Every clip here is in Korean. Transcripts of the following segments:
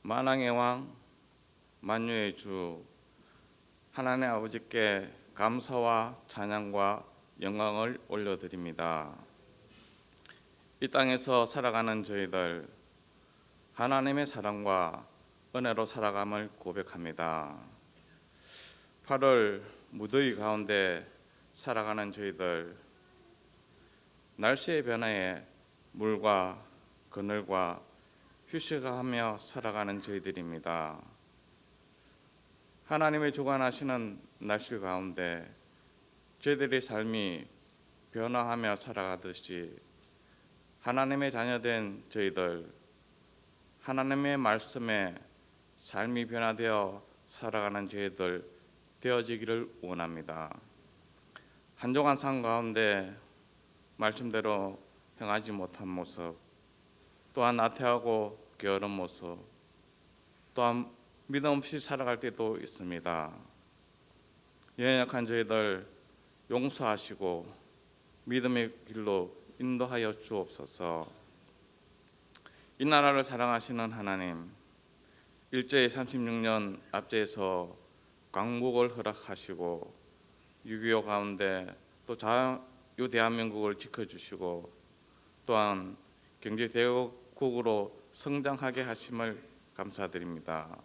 만왕의 왕 만유의 주 하나님 아버지께 감사와 찬양과 영광을 올려드립니다. 이 땅에서 살아가는 저희들 하나님의 사랑과 은혜로 살아감을 고백합니다. 8월 무더위 가운데 살아가는 저희들 날씨의 변화에 물과 그늘과 휴식하며 살아가는 저희들입니다. 하나님의 주관하시는 날씨 가운데 저희들의 삶이 변화하며 살아가듯이 하나님의 자녀된 저희들 하나님의 말씀에 삶이 변화되어 살아가는 저희들 되어지기를 원합니다. 한정한 삶 가운데 말씀대로 행하지 못한 모습, 또한 나태하고 게으른 모습, 또한 믿음 없이 살아갈 때도 있습니다. 연약한 저희들 용서하시고 믿음의 길로 인도하여 주옵소서. 이 나라를 사랑하시는 하나님, 일제히 36년 압제에서 광복을 허락하시고 6.25 가운데 또 자유 대한민국을 지켜주시고 또한 경제대국으로 성장하게 하심을 감사드립니다.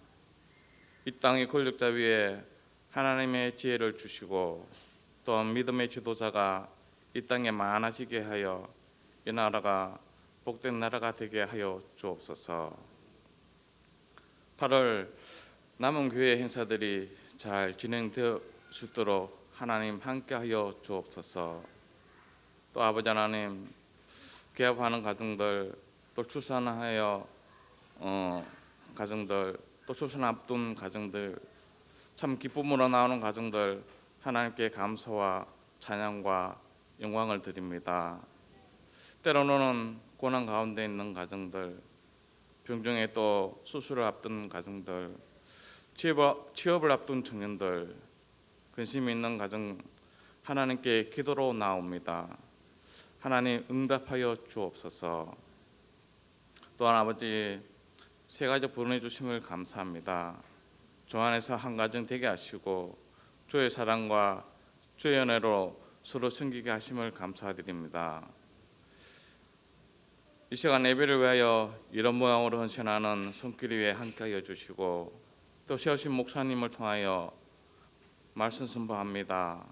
이 땅의 권력자 위에 하나님의 지혜를 주시고 또한 믿음의 지도자가 이 땅에 많아지게 하여 이 나라가 복된 나라가 되게 하여 주옵소서. 8월 남은 교회 행사들이 잘 진행되어 수 있도록 하나님 함께하여 주옵소서. 또 아버지 하나님, 개업하는 가정들, 또 출산하여 가정들, 또 출산 앞둔 가정들, 참 기쁨으로 나오는 가정들 하나님께 감사와 찬양과 영광을 드립니다. 때로는 고난 가운데 있는 가정들, 병중에 또 수술을 앞둔 가정들, 취업을 앞둔 청년들, 근심이 있는 가정 하나님께 기도로 나옵니다. 하나님 응답하여 주옵소서. 또한 아버지 세 가지 보내주심을 감사합니다. 주 안에서 한 가정 되게 하시고 주의 사랑과 주의 은혜로 서로 섬기게 하심을 감사드립니다. 이 시간 예배를 위하여 이런 모양으로 헌신하는 손길 위에 함께하여 주시고 또 세우신 목사님을 통하여 말씀 선포합니다.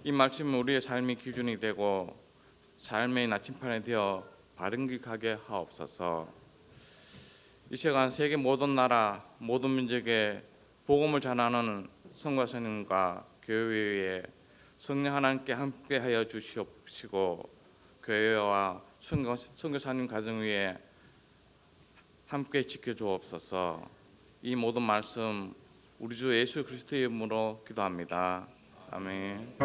이 말씀은 우리의 삶의 기준이 되고 삶의 나침판이 되어 바른 길 가게 하옵소서. 이 시간 세계 모든 나라 모든 민족에 복음을 전하는 성가사님과 교회에 성령 하나님께 함께하여 주시옵시고 교회와 선교사님 가정 위에 함께 지켜주옵소서. 이 모든 말씀 우리 주 예수 그리스도의 이름으로 기도합니다. 아멘.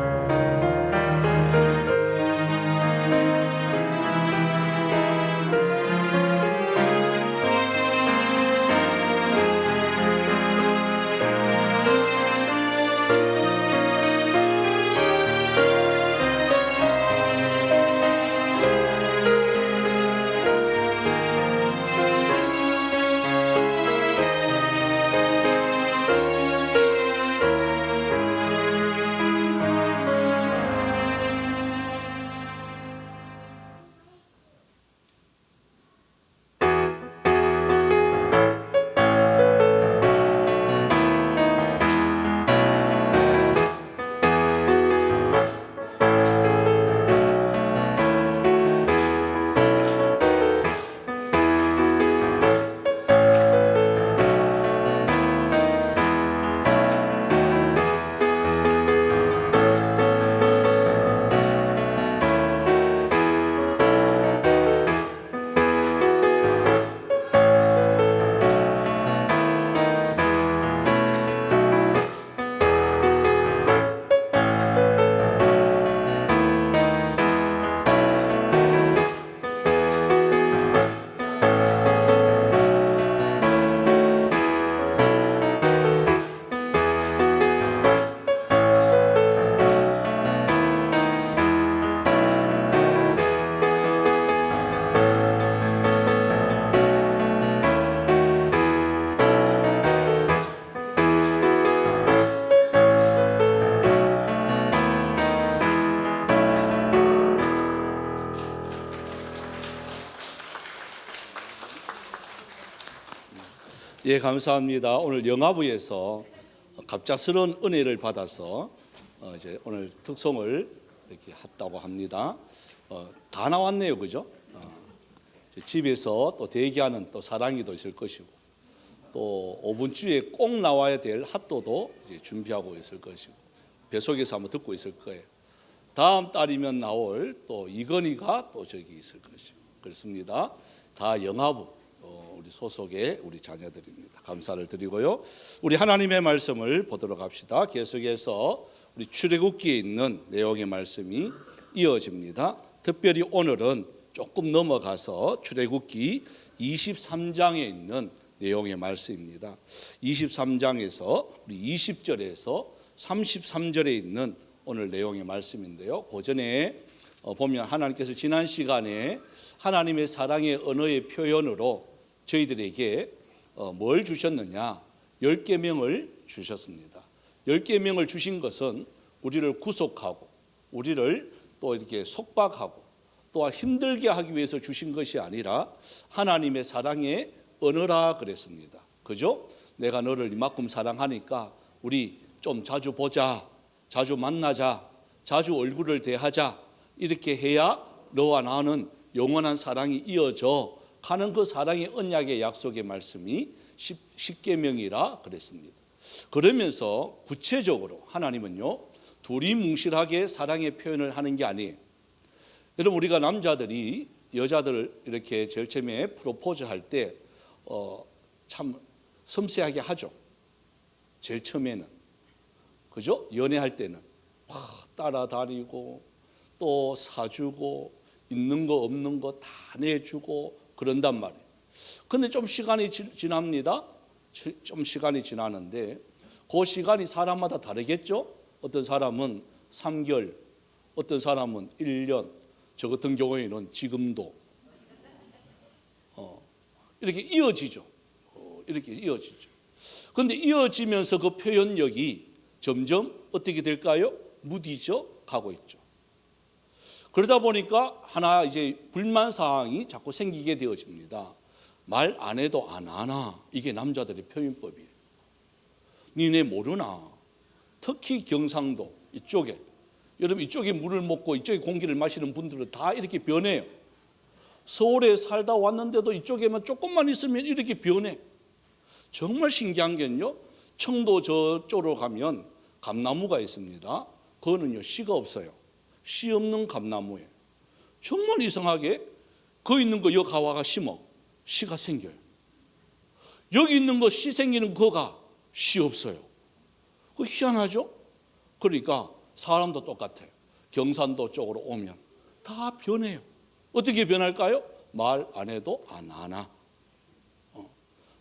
예, 감사합니다. 오늘 영화부에서 갑작스러운 은혜를 받아서 이제 오늘 특송을 이렇게 했다고 합니다. 다 나왔네요, 그죠? 집에서 또 대기하는 또 사랑이도 있을 것이고, 또 5분주에 꼭 나와야 될 핫도도 이제 준비하고 있을 것이고, 배속에서 한번 듣고 있을 거예요. 다음 달이면 나올 또 이건희가 또 저기 있을 것이고, 그렇습니다. 다 영화부 우리 소속의 우리 자녀들입니다. 감사를 드리고요. 우리 하나님의 말씀을 보도록 합시다. 계속해서 우리 출애굽기에 있는 내용의 말씀이 이어집니다. 특별히 오늘은 조금 넘어가서 출애굽기 23장에 있는 내용의 말씀입니다. 23장에서 우리 20절에서 33절에 있는 오늘 내용의 말씀인데요. 그 전에 보면 하나님께서 지난 시간에 하나님의 사랑의 언어의 표현으로 저희들에게 뭘 주셨느냐? 10계명을 주셨습니다. 10계명을 주신 것은 우리를 구속하고 우리를 또 이렇게 속박하고 또한 힘들게 하기 위해서 주신 것이 아니라 하나님의 사랑의 언어라 그랬습니다. 그죠? 내가 너를 이만큼 사랑하니까 우리 좀 자주 보자, 자주 만나자, 자주 얼굴을 대하자, 이렇게 해야 너와 나는 영원한 사랑이 이어져 가는 그 사랑의 언약의 약속의 말씀이 10계명이라 그랬습니다. 그러면서 구체적으로 하나님은요, 둘이 뭉실하게 사랑의 표현을 하는 게 아니에요. 여러분, 우리가 남자들이 여자들 이렇게 제일 처음에 프로포즈 할 때 참 섬세하게 하죠. 제일 처음에는, 그죠? 연애할 때는 따라다니고 또 사주고 있는 거 없는 거 다 내주고 그런단 말이에요. 근데 좀 시간이 지납니다. 좀 시간이 지나는데 그 시간이 사람마다 다르겠죠. 어떤 사람은 3개월, 어떤 사람은 1년, 저 같은 경우에는 지금도 이렇게 이어지죠. 이렇게 이어지죠. 근데 이어지면서 그 표현력이 점점 어떻게 될까요? 무디져 가고 있죠. 그러다 보니까 하나 이제 불만 사항이 자꾸 생기게 되어집니다. 말 안 해도 안 하나? 이게 남자들의 표현법이에요. 니네 모르나? 특히 경상도 이쪽에, 여러분 이쪽에 물을 먹고 이쪽에 공기를 마시는 분들은 다 이렇게 변해요. 서울에 살다 왔는데도 이쪽에만 조금만 있으면 이렇게 변해. 정말 신기한 게요, 청도 저쪽으로 가면 감나무가 있습니다. 그거는요 씨가 없어요. 씨 없는 감나무예요. 정말 이상하게 거 있는 거 여기 가와가 심어 씨가 생겨요. 여기 있는 거 씨 생기는 거가 씨 없어요. 그 희한하죠? 그러니까 사람도 똑같아요. 경산도 쪽으로 오면 다 변해요. 어떻게 변할까요? 말 안 해도 안 하나?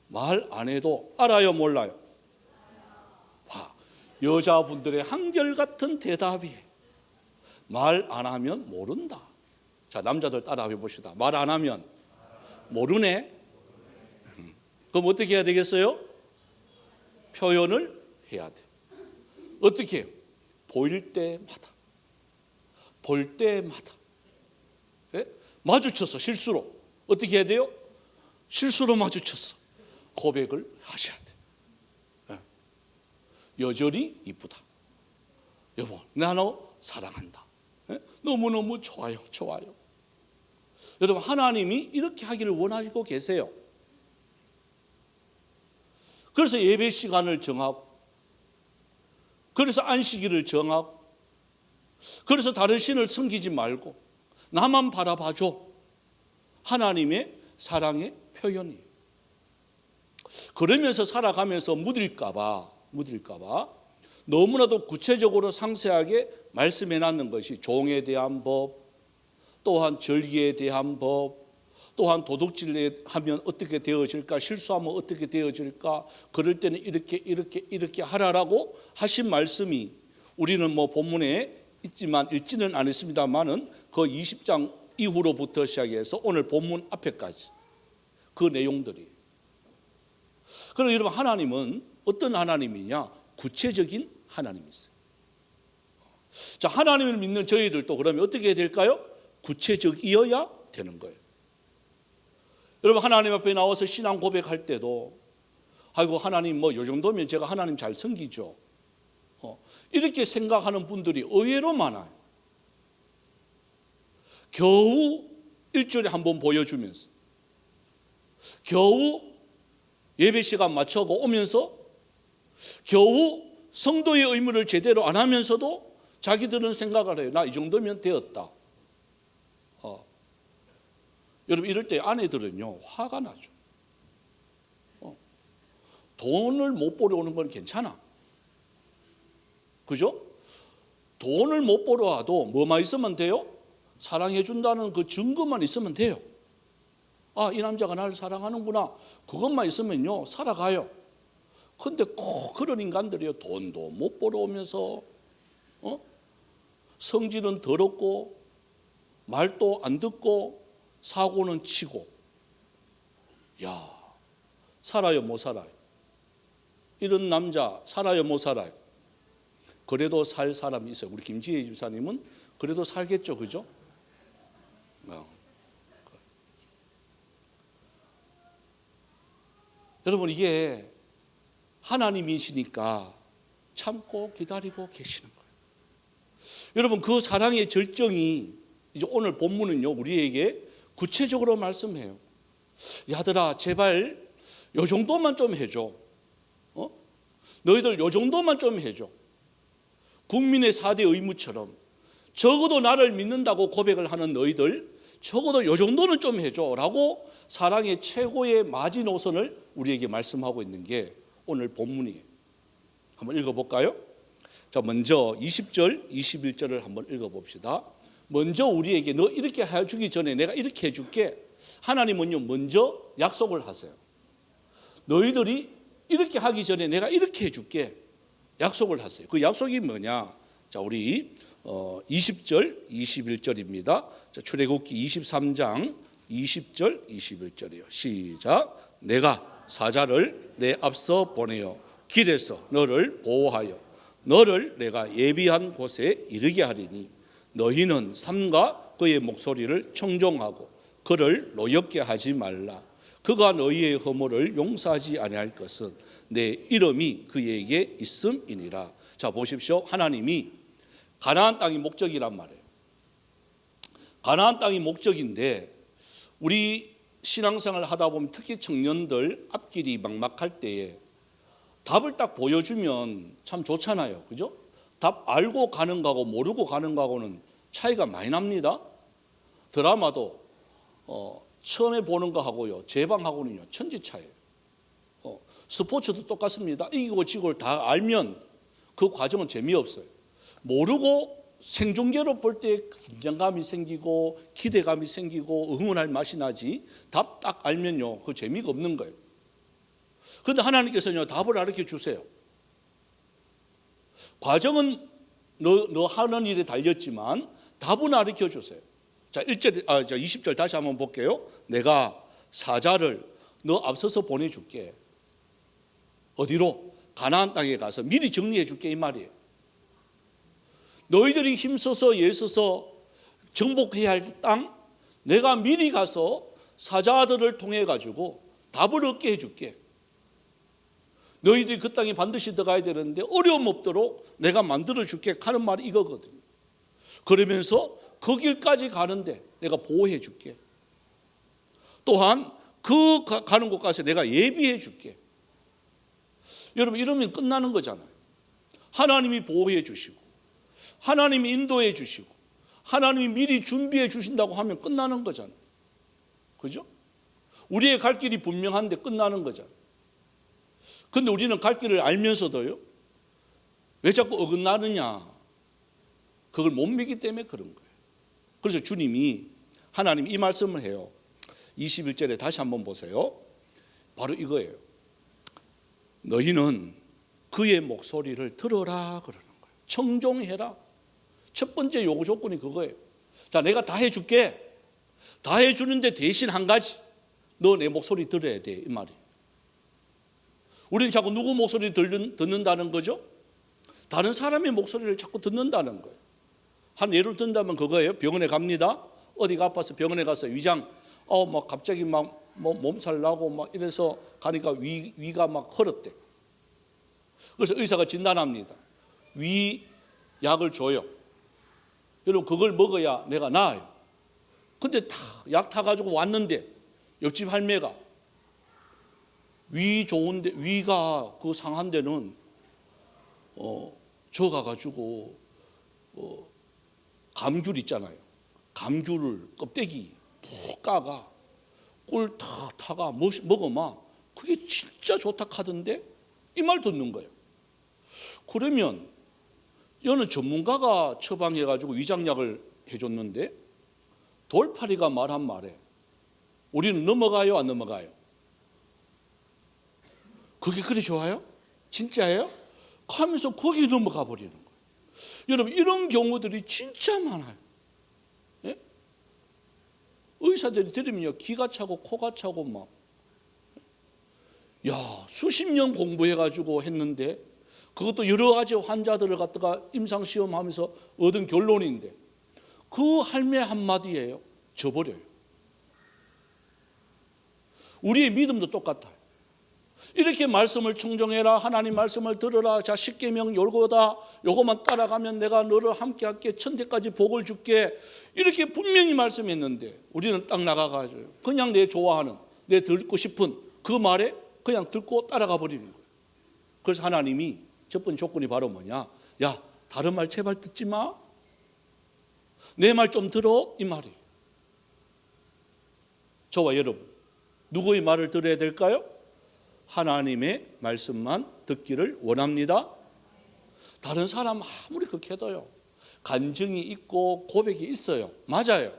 말 안 해도 알아요, 몰라요? 와, 여자분들의 한결같은 대답이에요. 말 안 하면 모른다. 자, 남자들 따라해 봅시다. 말 안 하면 모르네. 그럼 어떻게 해야 되겠어요? 표현을 해야 돼. 어떻게 해요? 보일 때마다, 볼 때마다. 예? 마주쳤어, 실수로. 어떻게 해야 돼요? 실수로 마주쳤어. 고백을 하셔야 돼. 예. 여전히 이쁘다. 여보, 나 너 사랑한다. 예? 너무너무 좋아요, 좋아요. 여러분, 하나님이 이렇게 하기를 원하고 계세요. 그래서 예배 시간을 정하고, 그래서 안식일을 정하고, 그래서 다른 신을 섬기지 말고 나만 바라봐줘. 하나님의 사랑의 표현이에요. 그러면서 살아가면서 묻을까 봐 너무나도 구체적으로 상세하게 말씀해 놨는 것이 종에 대한 법, 또한 절기에 대한 법, 또한 도둑질을 하면 어떻게 되어질까, 실수하면 어떻게 되어질까, 그럴 때는 이렇게 하라라고 하신 말씀이 우리는 뭐 본문에 있지만 읽지는 않았습니다만은 그 20장 이후로부터 시작해서 오늘 본문 앞에까지 그 내용들이. 그럼 여러분, 하나님은 어떤 하나님이냐? 구체적인 하나님이세요. 자, 하나님을 믿는 저희들도 그러면 어떻게 해야 될까요? 구체적이어야 되는 거예요. 여러분, 하나님 앞에 나와서 신앙 고백할 때도 아이고 하나님 뭐 요 정도면 제가 하나님 잘 섬기죠. 이렇게 생각하는 분들이 의외로 많아요. 겨우 일주일에 한 번 보여주면서, 겨우 예배 시간 맞춰고 오면서, 겨우 성도의 의무를 제대로 안 하면서도 자기들은 생각을 해요. 나 이 정도면 되었다. 여러분 이럴 때 아내들은요 화가 나죠. 돈을 못 벌어오는 건 괜찮아. 그죠? 돈을 못 벌어와도 뭐만 있으면 돼요? 사랑해 준다는 그 증거만 있으면 돼요. 아, 이 남자가 나를 사랑하는구나. 그것만 있으면요 살아가요. 근데 꼭 그런 인간들이요, 돈도 못 벌어오면서 성질은 더럽고 말도 안 듣고 사고는 치고. 야, 살아요 못 살아요? 이런 남자 살아요 못 살아요? 그래도 살 사람이 있어요. 우리 김지혜 집사님은 그래도 살겠죠, 그죠? 여러분 이게 하나님이시니까 참고 기다리고 계시는 거예요. 여러분 그 사랑의 절정이 이제 오늘 본문은요 우리에게 구체적으로 말씀해요. 야들아 제발 요 정도만 좀 해줘. 너희들 요 정도만 좀 해줘. 국민의 4대 의무처럼 적어도 나를 믿는다고 고백을 하는 너희들 적어도 요 정도는 좀 해줘 라고 사랑의 최고의 마지노선을 우리에게 말씀하고 있는 게 오늘 본문이에요. 한번 읽어볼까요? 자, 먼저 20절 21절을 한번 읽어봅시다. 먼저 우리에게 너 이렇게 해주기 전에 내가 이렇게 해줄게. 하나님은요 먼저 약속을 하세요. 너희들이 이렇게 하기 전에 내가 이렇게 해줄게. 약속을 하세요. 그 약속이 뭐냐? 자, 우리 20절 21절입니다. 자, 출애굽기 23장 20절 21절이요. 시작. 내가 사자를 내 앞서 보내어 길에서 너를 보호하여 너를 내가 예비한 곳에 이르게 하리니 너희는 삼가 그의 목소리를 청종하고 그를 노엽게 하지 말라. 그가 너희의 허물을 용서하지 아니할 것은 내 이름이 그에게 있음이니라. 자, 보십시오. 하나님이 가나안 땅이 목적이란 말이에요. 가나안 땅이 목적인데 우리 신앙생활을 하다 보면 특히 청년들 앞길이 막막할 때에 답을 딱 보여주면 참 좋잖아요. 그죠? 답 알고 가는 거하고 모르고 가는 거하고는 차이가 많이 납니다. 드라마도 처음에 보는 거하고요 재방하고는요 천지 차이예요. 스포츠도 똑같습니다. 이기고 지고를 다 알면 그 과정은 재미없어요. 모르고 생중계로 볼 때 긴장감이 생기고 기대감이 생기고 응원할 맛이 나지 답 딱 알면요 그 재미가 없는 거예요. 그런데 하나님께서는 답을 가르쳐 주세요. 과정은 너 하는 일에 달렸지만 답은 가르쳐 주세요. 자, 20절 다시 한번 볼게요. 내가 사자를 너 앞서서 보내줄게. 어디로? 가나안 땅에 가서 미리 정리해 줄게 이 말이에요. 너희들이 힘써서 애써서 정복해야 할 땅 내가 미리 가서 사자들을 통해 가지고 답을 얻게 해줄게. 너희들이 그 땅에 반드시 들어가야 되는데 어려움 없도록 내가 만들어 줄게 하는 말이 이거거든요. 그러면서 그 길까지 가는데 내가 보호해 줄게. 또한 그 가는 곳까지 내가 예비해 줄게. 여러분 이러면 끝나는 거잖아요. 하나님이 보호해 주시고 하나님이 인도해 주시고 하나님이 미리 준비해 주신다고 하면 끝나는 거잖아요. 그죠? 우리의 갈 길이 분명한데 끝나는 거잖아요. 근데 우리는 갈 길을 알면서도요 왜 자꾸 어긋나느냐, 그걸 못 믿기 때문에 그런 거예요. 그래서 주님이 하나님 이 말씀을 해요. 21절에 다시 한번 보세요. 바로 이거예요. 너희는 그의 목소리를 들어라 그러는 거예요. 청종해라. 첫 번째 요구 조건이 그거예요. 자, 내가 다 해줄게. 다 해주는데 대신 한 가지, 너 내 목소리 들어야 돼 이 말이에요. 우리는 자꾸 누구 목소리 듣는다는 거죠? 다른 사람의 목소리를 자꾸 듣는다는 거예요. 한 예를 든다면 그거예요. 병원에 갑니다. 어디가 아파서 병원에 가서 위장 막 갑자기 막 뭐 몸살 나고 막 이래서 가니까 위가 막 헐었대. 그래서 의사가 진단합니다. 위 약을 줘요. 여러분 그걸 먹어야 내가 나아요. 근데 약 타가지고 왔는데 옆집 할매가 위 좋은데 위가 그 상한 데는 저 가가지고 감귤 있잖아요. 감귤을 껍데기 푹 까가 꿀 탁 타가 먹어마 그게 진짜 좋다 하던데 이 말 듣는 거예요. 그러면 여는 전문가가 처방해가지고 위장약을 해줬는데 돌팔이가 말한 말에 우리는 넘어가요 안 넘어가요? 그게 그리 좋아요? 진짜예요? 하면서 거기 넘어가 버리는 거예요. 여러분 이런 경우들이 진짜 많아요. 예? 의사들이 들으면요 기가 차고 코가 차고 막 수십 년 공부해가지고 했는데 그것도 여러 가지 환자들을 갖다가 임상시험하면서 얻은 결론인데 그 할매 한마디예요. 져버려요. 우리의 믿음도 똑같아요. 이렇게 말씀을 청정해라. 하나님 말씀을 들으라. 자, 십계명 요거다. 요거만 따라가면 내가 너를 함께 할게. 천대까지 복을 줄게. 이렇게 분명히 말씀했는데 우리는 딱 나가가지고 그냥 내 좋아하는 내 듣고 싶은 그 말에 그냥 듣고 따라가 버리는 거예요. 그래서 하나님이 첫 번째 조건이 바로 뭐냐? 야, 다른 말 제발 듣지 마. 내 말 좀 들어. 이 말이에요. 저와 여러분 누구의 말을 들어야 될까요? 하나님의 말씀만 듣기를 원합니다. 다른 사람 아무리 그렇게 해도요 간증이 있고 고백이 있어요. 맞아요.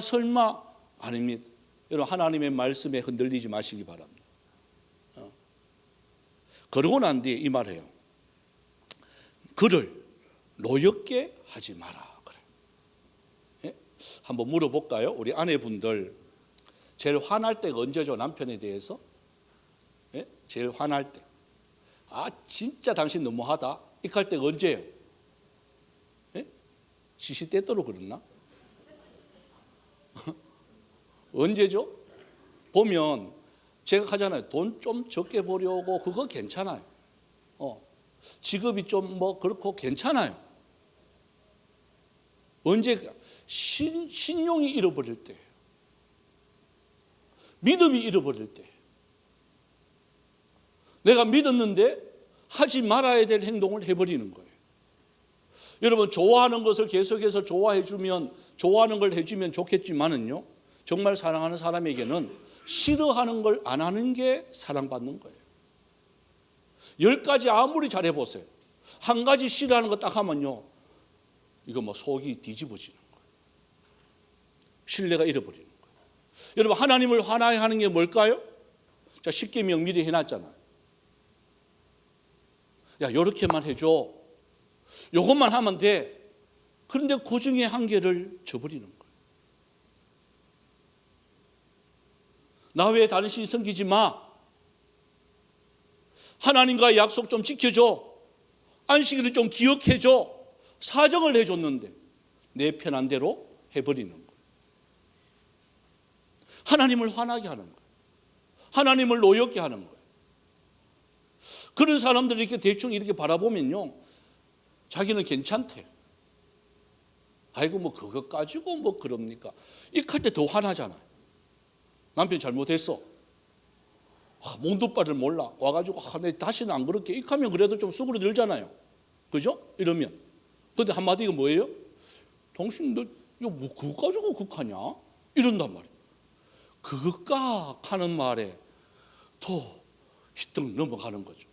설마 아닙니다. 여러분 하나님의 말씀에 흔들리지 마시기 바랍니다. 그러고 난 뒤에 이 말해요. 그를 노엽게 하지 마라. 그래. 예? 한번 물어볼까요? 우리 아내분들 제일 화날 때가 언제죠? 남편에 대해서? 예? 제일 화날 때. 진짜 당신 너무하다. 이럴 때가 언제예요? 예? 시시때때로 그랬나? 언제죠? 보면 제가 하잖아요. 돈 좀 적게 벌려고 그거 괜찮아요. 직업이 좀 뭐 그렇고 괜찮아요. 언제 신용이 잃어버릴 때, 믿음이 잃어버릴 때, 내가 믿었는데 하지 말아야 될 행동을 해버리는 거예요. 여러분 좋아하는 것을 계속해서 좋아해주면 좋아하는 걸 해주면 좋겠지만은요 정말 사랑하는 사람에게는 싫어하는 걸 안 하는 게 사랑받는 거예요. 10가지 아무리 잘해보세요. 한 가지 싫어하는 거 딱 하면요 이거 뭐 속이 뒤집어지는 거예요. 신뢰가 잃어버리는 거예요. 여러분 하나님을 화나게 하는 게 뭘까요? 자, 십계명 미리 해놨잖아요. 야, 요렇게만 해줘. 요것만 하면 돼. 그런데 그 중에 한 개를 저버리는 거예요. 나 외에 다른 신 섬기지 마. 하나님과의 약속 좀 지켜줘. 안식일을 좀 기억해줘. 사정을 해줬는데 내 편한 대로 해버리는 거예요. 하나님을 화나게 하는 거예요. 하나님을 노엽게 하는 거예요. 그런 사람들이 이렇게 대충 이렇게 바라보면요 자기는 괜찮대. 아이고 뭐 그거 가지고 뭐 그럽니까? 이럴 때 더 화나잖아요. 남편 잘못했어. 몽두발을 몰라. 와가지고 내 다시는 안 그렇게. 이하면 그래도 좀 수그러들잖아요. 그죠? 이러면. 근데 한마디가 뭐예요? 당신 너 뭐 그거 가지고 극하냐? 이런단 말이에요. 그것까 하는 말에 더 휘떡 넘어가는 거죠.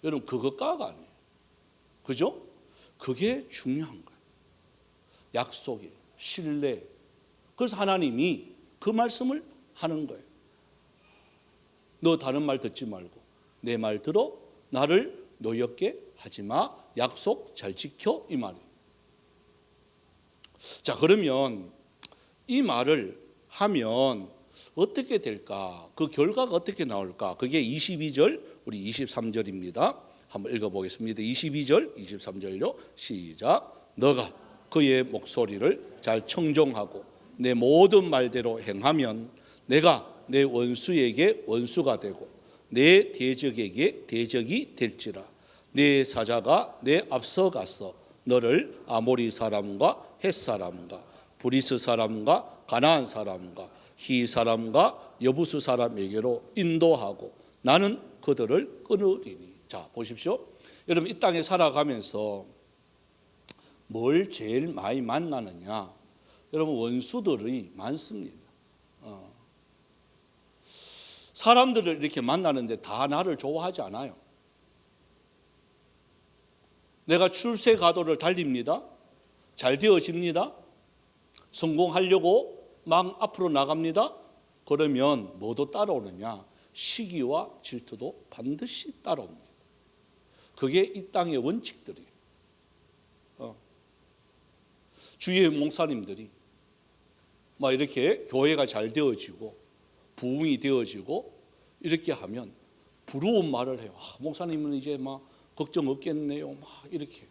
여러분 그것까가 아니에요. 그죠? 그게 중요한 거예요. 약속이에요. 신뢰. 그래서 하나님이 그 말씀을 하는 거예요. 너 다른 말 듣지 말고 내 말 들어. 나를 노엽게 하지 마. 약속 잘 지켜. 이 말이에요. 자, 그러면 이 말을 하면 어떻게 될까? 그 결과가 어떻게 나올까? 그게 22절, 우리 23절입니다. 한번 읽어보겠습니다. 22절, 23절요. 시작. 너가 그의 목소리를 잘 청종하고 내 모든 말대로 행하면 내가 내 원수에게 원수가 되고 내 대적에게 대적이 될지라. 내 사자가 내 앞서가서 너를 아모리 사람과 헷 사람과 브리스 사람과 가나안 사람과 히 사람과 여부수 사람에게로 인도하고 나는 그들을 끊으리니. 자, 보십시오. 여러분, 이 땅에 살아가면서 뭘 제일 많이 만나느냐? 여러분, 원수들이 많습니다. 사람들을 이렇게 만나는데 다 나를 좋아하지 않아요. 내가 출세 가도를 달립니다. 잘 되어집니다. 성공하려고 막 앞으로 나갑니다. 그러면 뭐도 따라오느냐? 시기와 질투도 반드시 따라옵니다. 그게 이 땅의 원칙들이에요. 주위의 목사님들이 막 이렇게 교회가 잘 되어지고 부흥이 되어지고 이렇게 하면 부러운 말을 해요. 목사님은 이제 막 걱정 없겠네요. 막 이렇게.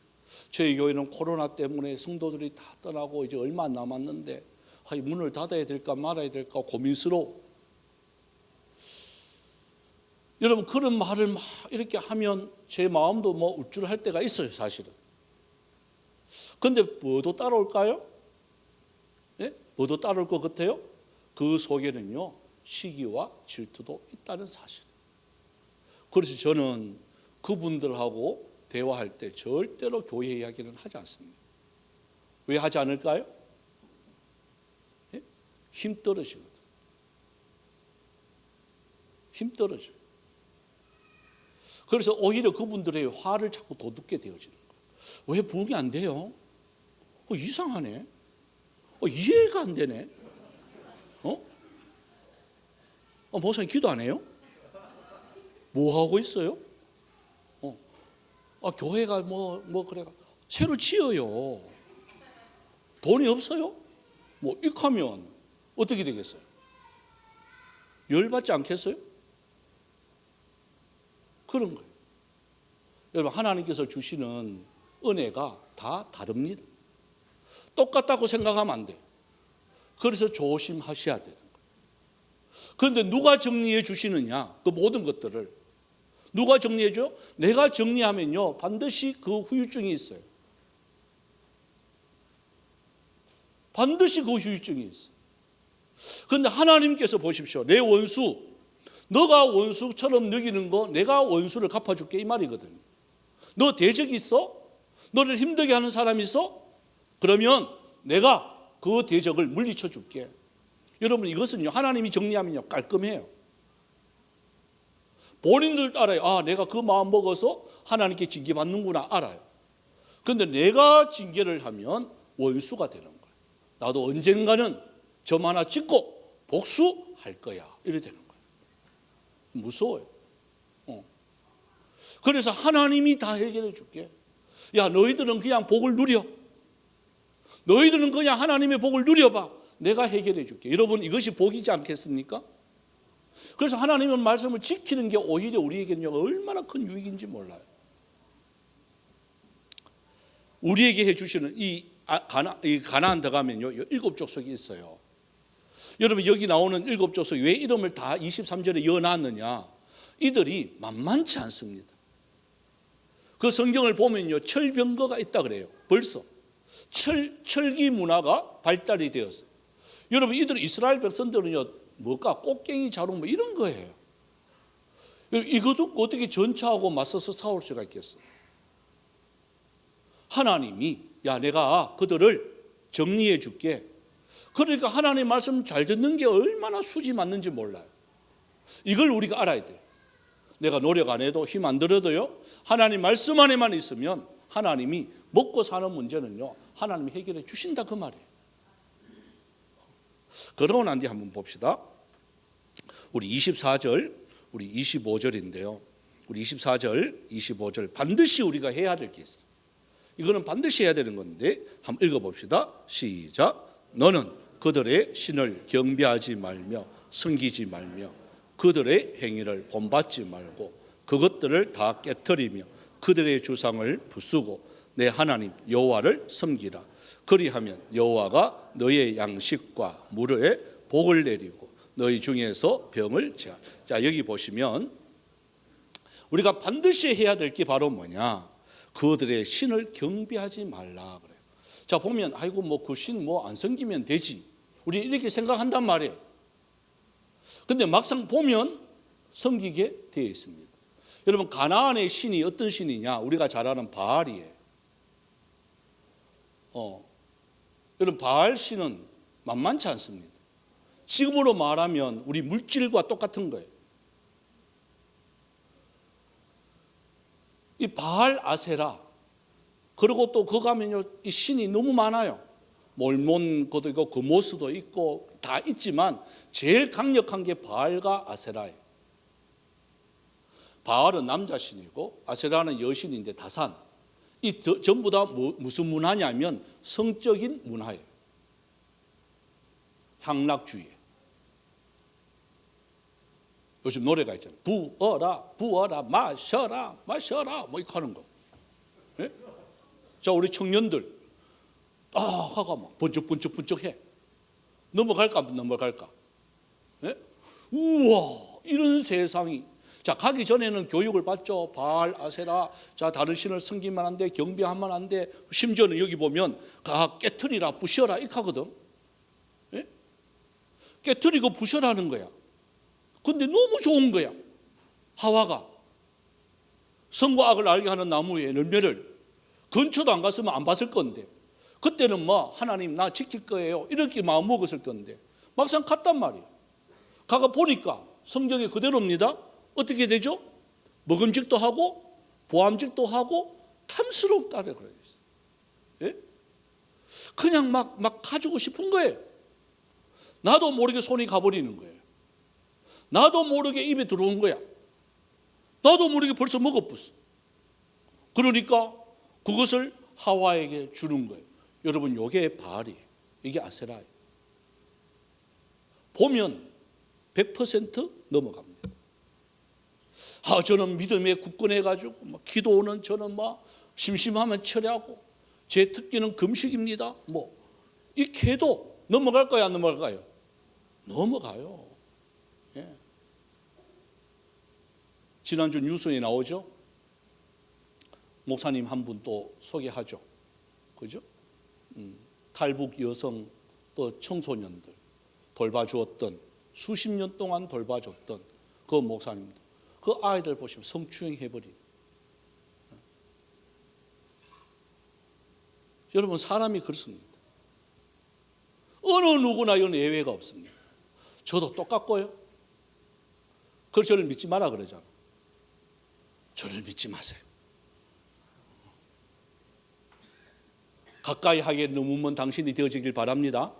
저희 교회는 코로나 때문에 성도들이 다 떠나고 이제 얼마 안 남았는데 문을 닫아야 될까 말아야 될까 고민스러워. 여러분, 그런 말을 막 이렇게 하면 제 마음도 뭐 우쭐할 때가 있어요, 사실은. 근데 뭐도 따라올까요? 네? 뭐도 따라올 것 같아요? 그 속에는요, 시기와 질투도 있다는 사실. 그래서 저는 그분들하고 대화할 때 절대로 교회 이야기는 하지 않습니다. 왜 하지 않을까요? 네? 힘 떨어지거든. 힘 떨어져요. 그래서 오히려 그분들의 화를 자꾸 돋우게 되어지는 거예요. 왜 부흥이 안 돼요? 이상하네. 이해가 안 되네. 목사님 기도 안 해요? 뭐 하고 있어요? 교회가 뭐 그래 새로 지어요. 돈이 없어요? 뭐 익하면 어떻게 되겠어요? 열받지 않겠어요? 그런 거예요. 여러분, 하나님께서 주시는 은혜가 다 다릅니다. 똑같다고 생각하면 안 돼. 그래서 조심하셔야 되는 거예요. 그런데 누가 정리해 주시느냐? 그 모든 것들을 누가 정리해 줘? 내가 정리하면요, 반드시 그 후유증이 있어요. 반드시 그 후유증이 있어요. 그런데 하나님께서 보십시오. 내 원수, 너가 원수처럼 느끼는 거 내가 원수를 갚아줄게, 이 말이거든요. 너 대적이 있어? 너를 힘들게 하는 사람이 있어? 그러면 내가 그 대적을 물리쳐 줄게. 여러분, 이것은요, 하나님이 정리하면요, 깔끔해요. 본인들 알아요. 내가 그 마음 먹어서 하나님께 징계받는구나, 알아요. 그런데 내가 징계를 하면 원수가 되는 거예요. 나도 언젠가는 점 하나 찍고 복수할 거야, 이래 되는 거예요. 무서워요. 그래서 하나님이 다 해결해 줄게. 야, 너희들은 그냥 복을 누려. 너희들은 그냥 하나님의 복을 누려봐. 내가 해결해 줄게. 여러분, 이것이 복이지 않겠습니까? 그래서 하나님의 말씀을 지키는 게 오히려 우리에게는 얼마나 큰 유익인지 몰라요. 우리에게 해주시는 이 가나안 들어가면요, 7족속이 있어요. 여러분, 여기 나오는 7족속 왜 이름을 다 23절에 이어놨느냐? 이들이 만만치 않습니다. 그 성경을 보면요, 철병거가 있다 그래요. 벌써 철기 문화가 발달이 되었어요. 여러분, 이들 이스라엘 백성들은요, 뭘까? 꽃갱이 자루 뭐 이런 거예요. 이것도 어떻게 전차하고 맞서서 싸울 수가 있겠어요? 하나님이 내가 그들을 정리해 줄게. 그러니까 하나님의 말씀 잘 듣는 게 얼마나 수지 맞는지 몰라요. 이걸 우리가 알아야 돼요. 내가 노력 안 해도 힘 안 들어도요, 하나님 말씀 안에만 있으면 하나님이 먹고 사는 문제는요, 하나님이 해결해 주신다, 그 말이에요. 그러고 난 뒤 한번 봅시다. 우리 24절, 우리 25절인데요. 우리 24절, 25절 반드시 우리가 해야 될 게 있어요. 이거는 반드시 해야 되는 건데 한번 읽어봅시다. 시작. 너는 그들의 신을 경배하지 말며 섬기지 말며 그들의 행위를 본받지 말고 그것들을 다 깨트리며 그들의 주상을 부수고 내 하나님 여호와를 섬기라. 그리하면 여호와가 너의 양식과 물에 복을 내리고 너희 중에서 병을 제하. 자, 여기 보시면 우리가 반드시 해야 될 게 바로 뭐냐? 그들의 신을 경배하지 말라 그래요. 자, 보면 아이고 뭐 그 신 뭐 안 섬기면 되지. 우리 이렇게 생각한단 말이에요. 근데 막상 보면 섬기게 되어 있습니다. 여러분, 가나안의 신이 어떤 신이냐? 우리가 잘 아는 바알이에요. 여러분, 바알 신은 만만치 않습니다. 지금으로 말하면 우리 물질과 똑같은 거예요. 이 바알 아세라, 그리고 또 그 가면요, 이 신이 너무 많아요. 몰몬 것도 있고 그모스도 있고 다 있지만 제일 강력한 게 바알과 아세라예요. 바알은 남자 신이고 아세라는 여신인데 다산. 이 전부 다 무슨 문화냐면 성적인 문화예요. 향락주의. 요즘 노래가 있잖아요. 부어라, 부어라, 마셔라, 마셔라, 뭐 이렇게 하는 거. 예? 자, 우리 청년들, 하가 막 번쩍번쩍번쩍해. 넘어갈까, 안 넘어갈까? 예? 우와, 이런 세상이. 자, 가기 전에는 교육을 받죠. 바알, 아세라, 자, 다른 신을 섬기면 안 돼, 경배하면 안 돼. 심지어는 여기 보면 깨트리라, 부셔라, 이렇게 하거든. 예? 깨트리고 부셔라는 거야. 근데 너무 좋은 거야. 하와가 선과 악을 알게 하는 나무의 열매를 근처도 안 갔으면 안 봤을 건데, 그때는 뭐 하나님 나 지킬 거예요 이렇게 마음 먹었을 건데, 막상 갔단 말이에요. 가가 보니까 성경에 그대로입니다. 어떻게 되죠? 먹음직도 하고 보암직도 하고 탐스럽다래 그래 있어요. 예? 그냥 막 가지고 싶은 거예요. 나도 모르게 손이 가버리는 거예요. 나도 모르게 입에 들어온 거야. 나도 모르게 벌써 먹어봤어. 그러니까 그것을 하와에게 주는 거예요. 여러분, 이게 바알이에요. 이게 아세라예요. 보면 100% 넘어갑니다. 저는 믿음에 굳건해가지고 막 기도는 저는 막 심심하면 철야하고 제 특기는 금식입니다. 뭐 이렇게 해도 넘어갈까요, 안 넘어갈까요? 넘어가요. 예. 지난주 뉴스에 나오죠. 목사님 한 분 또 소개하죠. 그죠? 탈북 여성 또 청소년들 돌봐주었던, 수십 년 동안 돌봐줬던 그 목사님들, 그 아이들 보시면 성추행 해버린. 여러분, 사람이 그렇습니다. 어느 누구나 이건 예외가 없습니다. 저도 똑같고요. 그걸 저를 믿지 마라 그러잖아. 저를 믿지 마세요. 가까이 하게 넘으면 당신이 되어지길 바랍니다.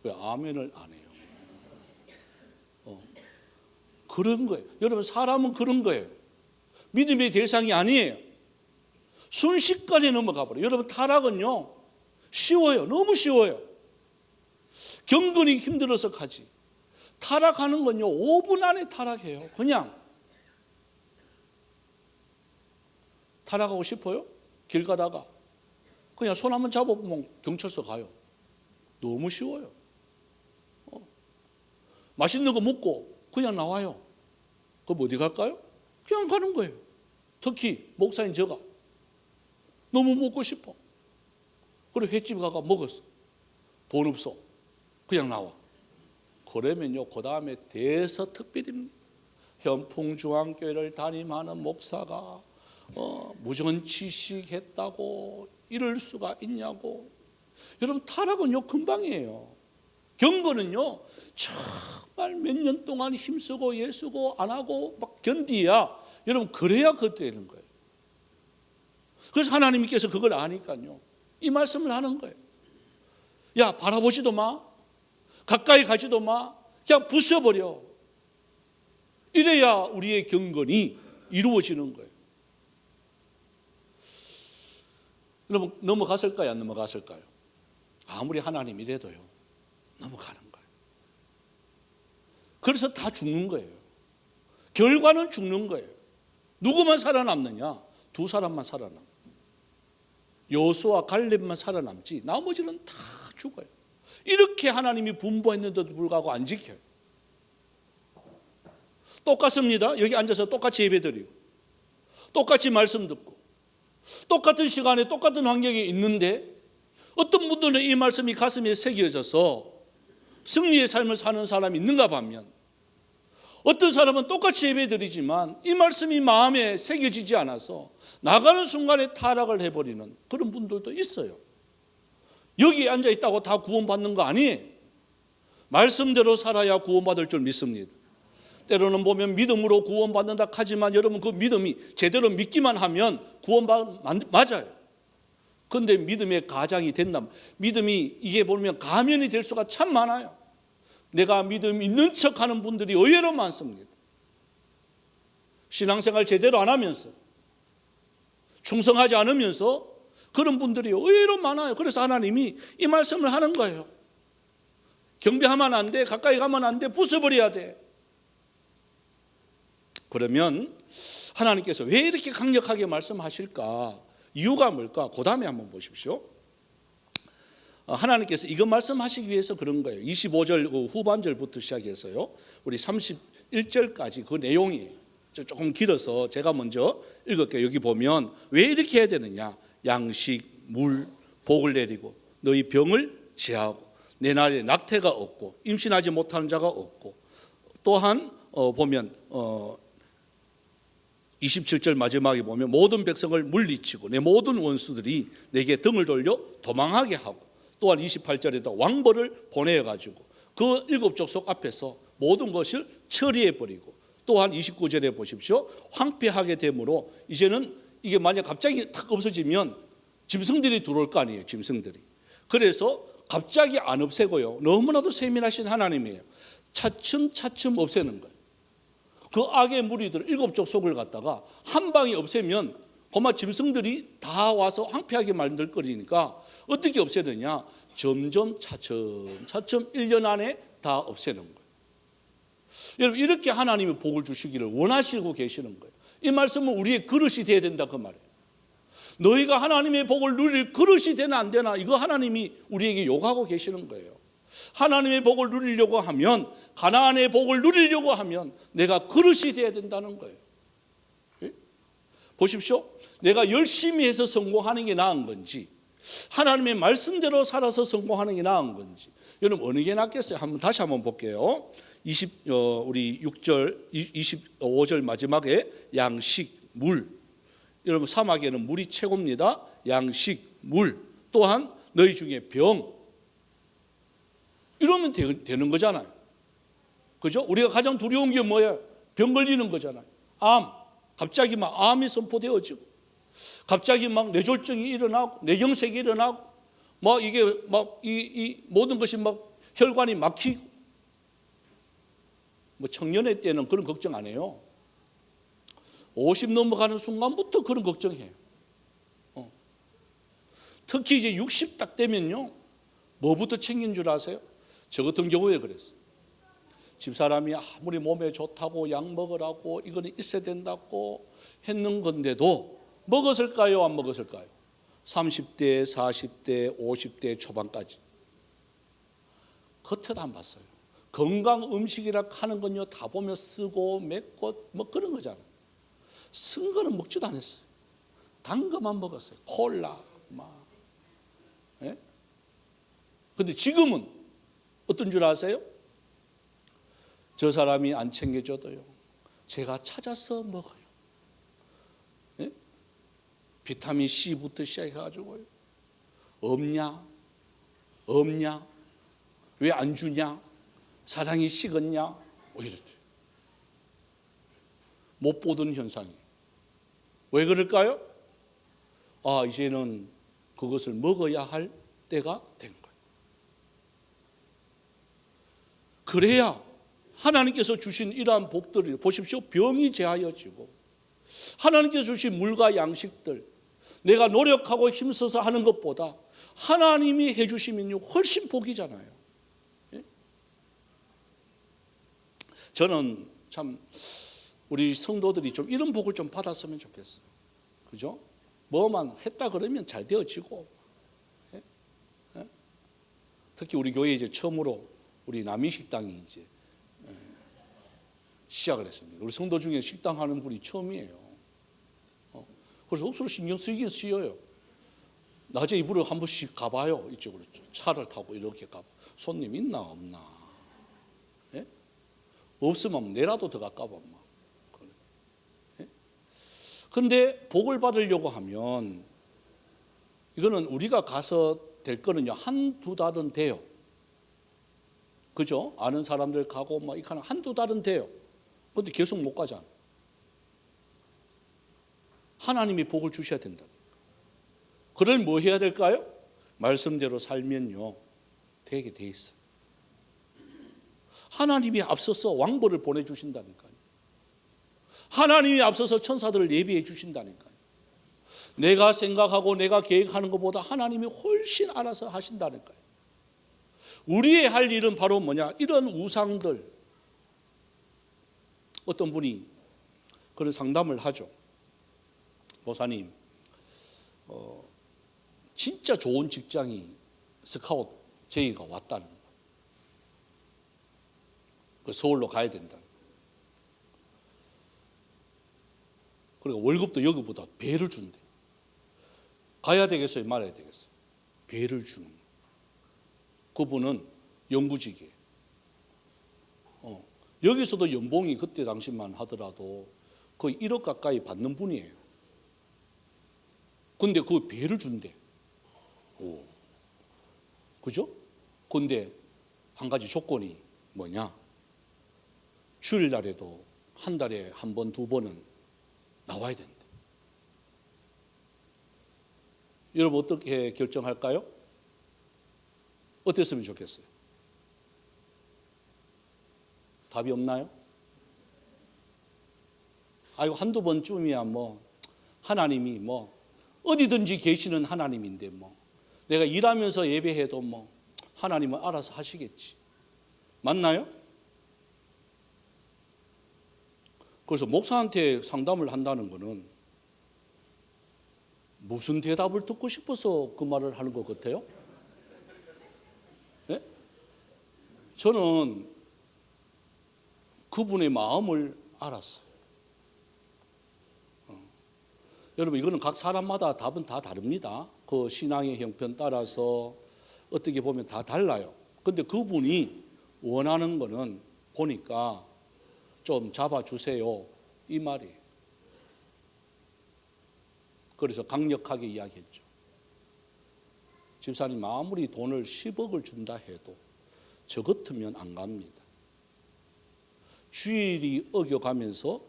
왜 아멘을 안 해요? 그런 거예요. 여러분, 사람은 그런 거예요. 믿음의 대상이 아니에요. 순식간에 넘어가 버려요. 여러분, 타락은요 쉬워요. 너무 쉬워요. 경건이 힘들어서 가지. 타락하는 건요 5분 안에 타락해요. 그냥. 타락하고 싶어요? 길 가다가 그냥 손 한번 잡아보면 경찰서 가요. 너무 쉬워요. 맛있는 거 먹고 그냥 나와요. 그럼 어디 갈까요? 그냥 가는 거예요. 특히 목사인 저가 너무 먹고 싶어. 그래 횟집 가가 먹었어. 돈 없어. 그냥 나와. 그러면요 그 다음에 대서특필입니다. 현풍중앙교회를 담임하는 목사가 무전취식했다고 이럴 수가 있냐고. 여러분, 타락은요 금방이에요. 경건은요 정말 몇 년 동안 힘쓰고 애쓰고 안 하고 막 견디야 여러분 그래야 그때 되는 거예요. 그래서 하나님께서 그걸 아니까요 이 말씀을 하는 거예요. 야, 바라보지도 마, 가까이 가지도 마, 그냥 부숴버려. 이래야 우리의 경건이 이루어지는 거예요. 여러분, 넘어갔을까요, 안 넘어갔을까요? 아무리 하나님 이래도요 넘어가는 거예요. 그래서 다 죽는 거예요. 결과는 죽는 거예요. 누구만 살아남느냐? 2사람만 살아남. 여호수아 갈렙만 살아남지 나머지는 다 죽어요. 이렇게 하나님이 분부했는데도 불구하고 안 지켜요. 똑같습니다. 여기 앉아서 똑같이 예배드리고 똑같이 말씀 듣고 똑같은 시간에 똑같은 환경에 있는데 어떤 분들은 이 말씀이 가슴에 새겨져서 승리의 삶을 사는 사람이 있는가 하면 어떤 사람은 똑같이 예배드리지만 이 말씀이 마음에 새겨지지 않아서 나가는 순간에 타락을 해버리는 그런 분들도 있어요. 여기 앉아 있다고 다 구원받는 거 아니에요. 말씀대로 살아야 구원받을 줄 믿습니다. 때로는 보면 믿음으로 구원받는다 하지만 여러분 그 믿음이 제대로 믿기만 하면 맞아요. 그런데 믿음의 가장이 된다면 믿음이 이게 보면 가면이 될 수가 참 많아요. 내가 믿음 있는 척하는 분들이 의외로 많습니다. 신앙생활 제대로 안 하면서 충성하지 않으면서 그런 분들이 의외로 많아요. 그래서 하나님이 이 말씀을 하는 거예요. 경배하면 안 돼. 가까이 가면 안 돼. 부숴버려야 돼. 그러면 하나님께서 왜 이렇게 강력하게 말씀하실까? 이유가 뭘까? 그 다음에 한번 보십시오. 하나님께서 이거 말씀하시기 위해서 그런 거예요. 25절 후반절부터 시작해서요. 우리 31절까지 그 내용이 조금 길어서 제가 먼저 읽을게요. 여기 보면 왜 이렇게 해야 되느냐? 양식, 물, 복을 내리고 너희 병을 제하고 내 날에 낙태가 없고 임신하지 못하는 자가 없고 또한 보면 27절 마지막에 보면 모든 백성을 물리치고 내 모든 원수들이 내게 등을 돌려 도망하게 하고 또한 28절에도 왕벌을 보내가지고 그 일곱 족속 앞에서 모든 것을 처리해버리고 또한 29절에 보십시오. 황폐하게 되므로 이제는 이게 만약 갑자기 탁 없어지면 짐승들이 들어올 거 아니에요. 짐승들이. 그래서 갑자기 안 없애고요. 너무나도 세밀하신 하나님이에요. 차츰차츰 없애는 거예요. 그 악의 무리들 일곱 족속을 갖다가 한 방에 없애면 고마 짐승들이 다 와서 황폐하게 만들 거리니까 어떻게 없애느냐? 점점 차츰 1년 안에 다 없애는 거예요. 여러분 이렇게 하나님이 복을 주시기를 원하시고 계시는 거예요. 이 말씀은 우리의 그릇이 돼야 된다 그 말이에요. 너희가 하나님의 복을 누릴 그릇이 되나 안 되나 이거 하나님이 우리에게 요구하고 계시는 거예요. 하나님의 복을 누리려고 하면 가나안의 복을 누리려고 하면 내가 그릇이 돼야 된다는 거예요. 예? 보십시오. 내가 열심히 해서 성공하는 게 나은 건지 하나님의 말씀대로 살아서 성공하는 게 나은 건지 여러분 어느 게 낫겠어요? 다시 한번 볼게요. 우리 6절 25절 마지막에 양식, 물. 여러분 사막에는 물이 최고입니다. 양식, 물. 또한 너희 중에 병. 이러면 되는 거잖아요. 그죠? 우리가 가장 두려운 게 뭐예요? 병 걸리는 거잖아요. 암. 갑자기 막 암이 선포되어지고 갑자기 막 뇌졸중이 일어나고 뇌경색이 일어나고 막 이게 막 이 모든 것이 막 혈관이 막히고 뭐 청년의 때는 그런 걱정 안 해요. 50 넘어가는 순간부터 그런 걱정해요. 특히 이제 60 딱 되면요. 뭐부터 챙긴 줄 아세요? 저 같은 경우에 그랬어요. 집사람이 아무리 몸에 좋다고 약 먹으라고 이거는 있어야 된다고 했는 건데도 먹었을까요? 안 먹었을까요? 30대, 40대, 50대 초반까지. 겉에도 안 봤어요. 건강 음식이라 하는 건요 다 보면 쓰고 맵고 뭐 그런 거잖아요. 쓴 거는 먹지도 않았어요. 단 것만 먹었어요. 콜라 막. 예? 근데 지금은 어떤 줄 아세요? 저 사람이 안 챙겨줘도요 제가 찾아서 먹어요. 예? 비타민 C부터 시작해가지고요. 없냐? 왜 안 주냐? 사랑이 식었냐? 이랬죠. 못 보던 현상이. 왜 그럴까요? 이제는 그것을 먹어야 할 때가 된 거예요. 그래야 하나님께서 주신 이러한 복들을 보십시오. 병이 제하여지고 하나님께서 주신 물과 양식들 내가 노력하고 힘써서 하는 것보다 하나님이 해주시면 훨씬 복이잖아요. 예? 저는 참 우리 성도들이 좀 이런 복을 좀 받았으면 좋겠어요. 그죠? 뭐만 했다 그러면 잘 되어지고 특히 우리 교회 이제 처음으로 우리 남인식당이 이제 시작을 했습니다. 우리 성도 중에 식당 하는 분이 처음이에요. 그래서 억수로 신경 쓰이긴 쓰여요. 낮에 이불을 한 번씩 가봐요. 이쪽으로 차를 타고 이렇게 가봐. 손님 있나 없나. 예? 없으면 내라도 더 가까워. 그런데 복을 받으려고 하면 이거는 우리가 가서 될 거는요, 한두 달은 돼요. 그죠? 아는 사람들 가고 막 이렇게 한두 달은 돼요. 그런데 계속 못 가잖아. 하나님이 복을 주셔야 된다. 그러면 뭐 해야 될까요? 말씀대로 살면요, 되게 돼 있어. 하나님이 앞서서 왕벌을 보내주신다니까요. 하나님이 앞서서 천사들을 예비해 주신다니까요. 내가 생각하고 내가 계획하는 것보다 하나님이 훨씬 알아서 하신다니까요. 우리의 할 일은 바로 뭐냐? 이런 우상들. 어떤 분이 그런 상담을 하죠. 목사님, 진짜 좋은 직장이 스카웃 제의가 왔다는 거예요. 그 서울로 가야 된다. 그리고 월급도 여기보다 배를 준대. 가야 되겠어요? 말아야 되겠어요? 배를 주는 거예요. 그분은 영구직이에요. 여기서도 연봉이 그때 당시만 하더라도 거의 1억 가까이 받는 분이에요. 근데 그 배를 준대. 오. 그죠? 근데 한 가지 조건이 뭐냐? 주일날에도 한 달에 한 번, 두 번은 나와야 된대. 여러분 어떻게 결정할까요? 어땠으면 좋겠어요? 답이 없나요? 아이고 한두 번쯤이야 뭐 하나님이 뭐 어디든지 계시는 하나님인데 뭐 내가 일하면서 예배해도 뭐 하나님은 알아서 하시겠지. 맞나요? 그래서 목사한테 상담을 한다는 것은 무슨 대답을 듣고 싶어서 그 말을 하는 것 같아요? 네? 저는 그분의 마음을 알았어요. 여러분 이거는 각 사람마다 답은 다 다릅니다. 그 신앙의 형편 따라서 어떻게 보면 다 달라요. 근데 그분이 원하는 거는 보니까 좀 잡아주세요 이 말이에요. 그래서 강력하게 이야기했죠. 집사님 아무리 돈을 10억을 준다 해도 저 같으면 안 갑니다. 주일이 어겨가면서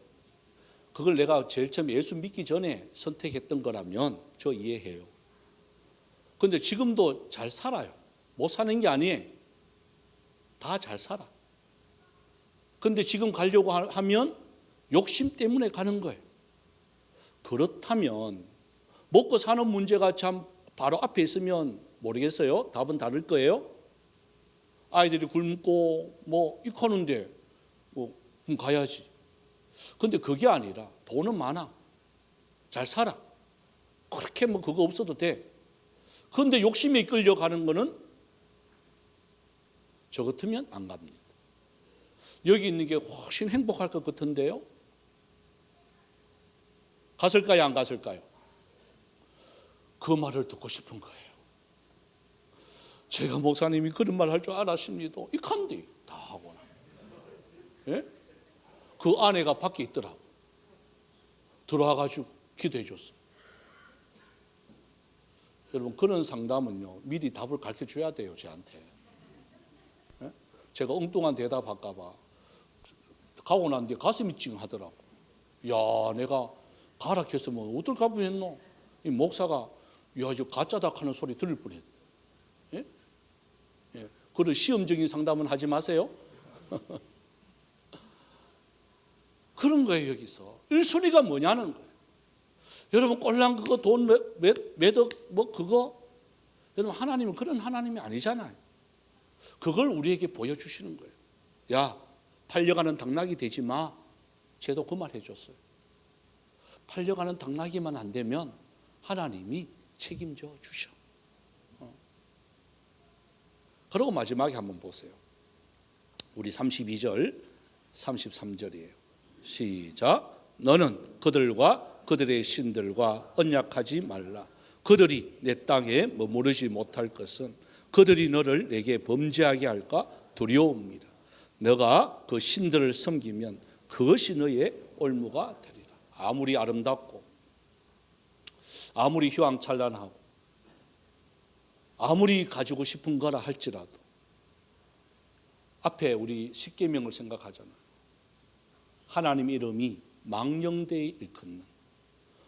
그걸 내가 제일 처음 예수 믿기 전에 선택했던 거라면 저 이해해요. 그런데 지금도 잘 살아요. 못 사는 게 아니에요. 다 잘 살아. 그런데 지금 가려고 하면 욕심 때문에 가는 거예요. 그렇다면 먹고 사는 문제가 참 바로 앞에 있으면 모르겠어요. 답은 다를 거예요. 아이들이 굶고 뭐 이러는데 그럼 가야지. 근데 그게 아니라 돈은 많아. 잘 살아. 그렇게 뭐 그거 없어도 돼. 그런데 욕심에 이끌려가는 거는 저 같으면 안 갑니다. 여기 있는 게 훨씬 행복할 것 같은데요. 갔을까요? 안 갔을까요? 그 말을 듣고 싶은 거예요. 제가 목사님이 그런 말 할 줄 알았습니다. 이 칸디 다 하고 나. 예? 그 아내가 밖에 있더라고. 들어와가지고 기도해 줬어. 여러분 그런 상담은요 미리 답을 가르쳐 줘야 돼요 저한테. 예? 제가 엉뚱한 대답 할까 봐 가고 난 뒤에 가슴이 찡하더라고. 야 내가 가락했으면 어떨까 뻔했노. 이 목사가 야 저 가짜다 하는 소리 들을 뻔했네. 예? 예. 그런 시험적인 상담은 하지 마세요. 그런 거예요 여기서. 1순위가 뭐냐는 거예요. 여러분 꼴랑 그거 돈 몇억 뭐 그거 여러분 하나님은 그런 하나님이 아니잖아요. 그걸 우리에게 보여주시는 거예요. 야 팔려가는 당나귀 되지 마. 쟤도 그 말 해줬어요. 팔려가는 당나귀만 안 되면 하나님이 책임져 주셔. 그리고 마지막에 한번 보세요. 우리 32절, 33절이에요. 시작. 너는 그들과 그들의 신들과 언약하지 말라. 그들이 내 땅에 머무르지 못할 것은 그들이 너를 내게 범죄하게 할까 두려움이라. 너가 그 신들을 섬기면 그것이 너의 올무가 되리라. 아무리 아름답고 아무리 휘황찬란하고 아무리 가지고 싶은 거라 할지라도 앞에 우리 십계명을 생각하잖아요. 하나님 이름이 망령되이 일컫는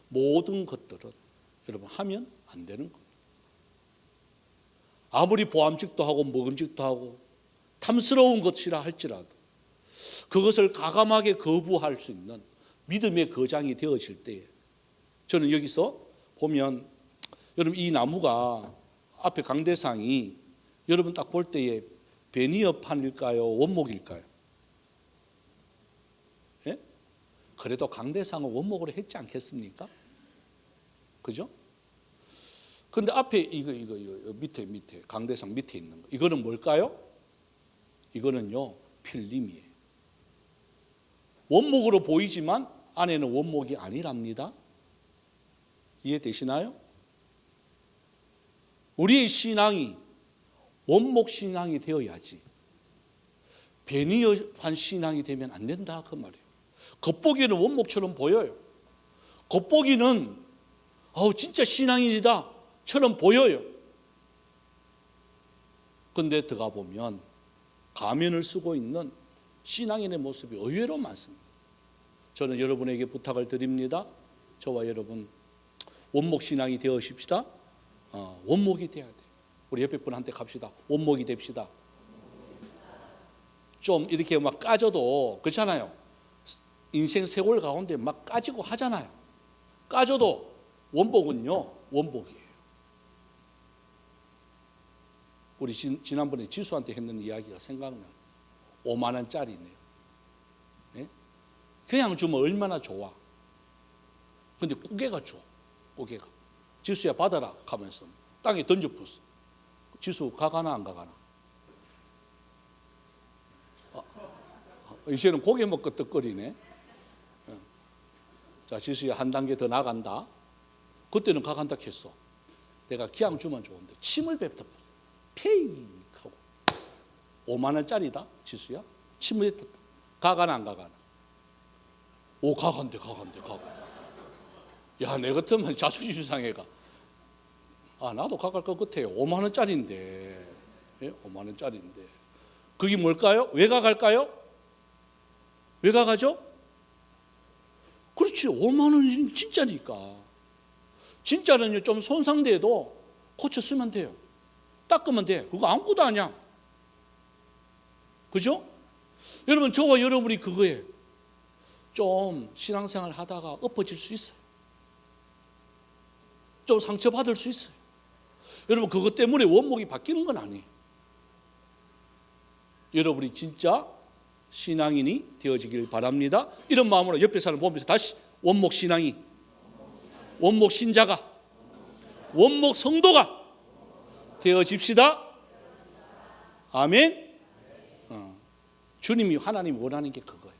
모든 것들은 여러분 하면 안 되는 겁니다. 아무리 보암직도 하고 먹음직도 하고 탐스러운 것이라 할지라도 그것을 과감하게 거부할 수 있는 믿음의 거장이 되어질 때에 저는 여기서 보면 여러분 이 나무가 앞에 강대상이 여러분 딱 볼 때에 베니어판일까요? 원목일까요? 예? 그래도 강대상은 원목으로 했지 않겠습니까? 그죠? 근데 앞에 이거 밑에 강대상 밑에 있는 거 이거는 뭘까요? 이거는요 필름이에요. 원목으로 보이지만 안에는 원목이 아니랍니다. 이해되시나요? 우리의 신앙이 원목 신앙이 되어야지 베니어판 신앙이 되면 안 된다 그 말이에요. 겉보기에는 원목처럼 보여요. 겉보기는 진짜 신앙인이다 처럼 보여요. 근데 들어가 보면 가면을 쓰고 있는 신앙인의 모습이 의외로 많습니다. 저는 여러분에게 부탁을 드립니다. 저와 여러분 원목 신앙이 되어십시다. 원목이 돼야 돼. 우리 옆에 분한테 갑시다. 원목이 됩시다. 좀 이렇게 막 까져도 그렇잖아요. 인생 세월 가운데 막 까지고 하잖아요. 까져도 원복은요 원복이에요. 우리 지난번에 지수한테 했는 이야기가 생각나요. 5만 원짜리네요. 네? 그냥 주면 얼마나 좋아. 근데 꾸개가 줘. 꾸개가. 지수야 받아라 하면서 땅에 던져 부었어. 지수 가가나 안 가가나? 이제는 고개 먹고 떡거리네. 자, 지수야 한 단계 더 나간다. 그때는 가간다 했어. 내가 기왕 주면 좋은데 침을 뱉어 페이 하고 5만 원짜리다 지수야. 침을 뱉었다. 가가나 안 가가나? 오 가간대. 야, 내 같으면 자존심 상해가. 나도 가갈 것 같아요. 5만 원짜리인데. 예? 5만 원짜리인데. 그게 뭘까요? 왜 가갈까요? 왜 가가죠? 그렇지. 5만 원이 진짜니까. 진짜는요 좀 손상돼도 고쳐 쓰면 돼요. 닦으면 돼. 그거 아무것도 아니야. 그죠? 여러분 저와 여러분이 그거에 좀 신앙생활 하다가 엎어질 수 있어요. 좀 상처받을 수 있어요. 여러분 그것 때문에 원목이 바뀌는 건 아니에요. 여러분이 진짜 신앙인이 되어지길 바랍니다. 이런 마음으로 옆에 사람 보면서 다시 원목 신앙이, 원목 신자가, 원목 성도가 되어집시다. 아멘. 주님이 하나님이 원하는 게 그거예요.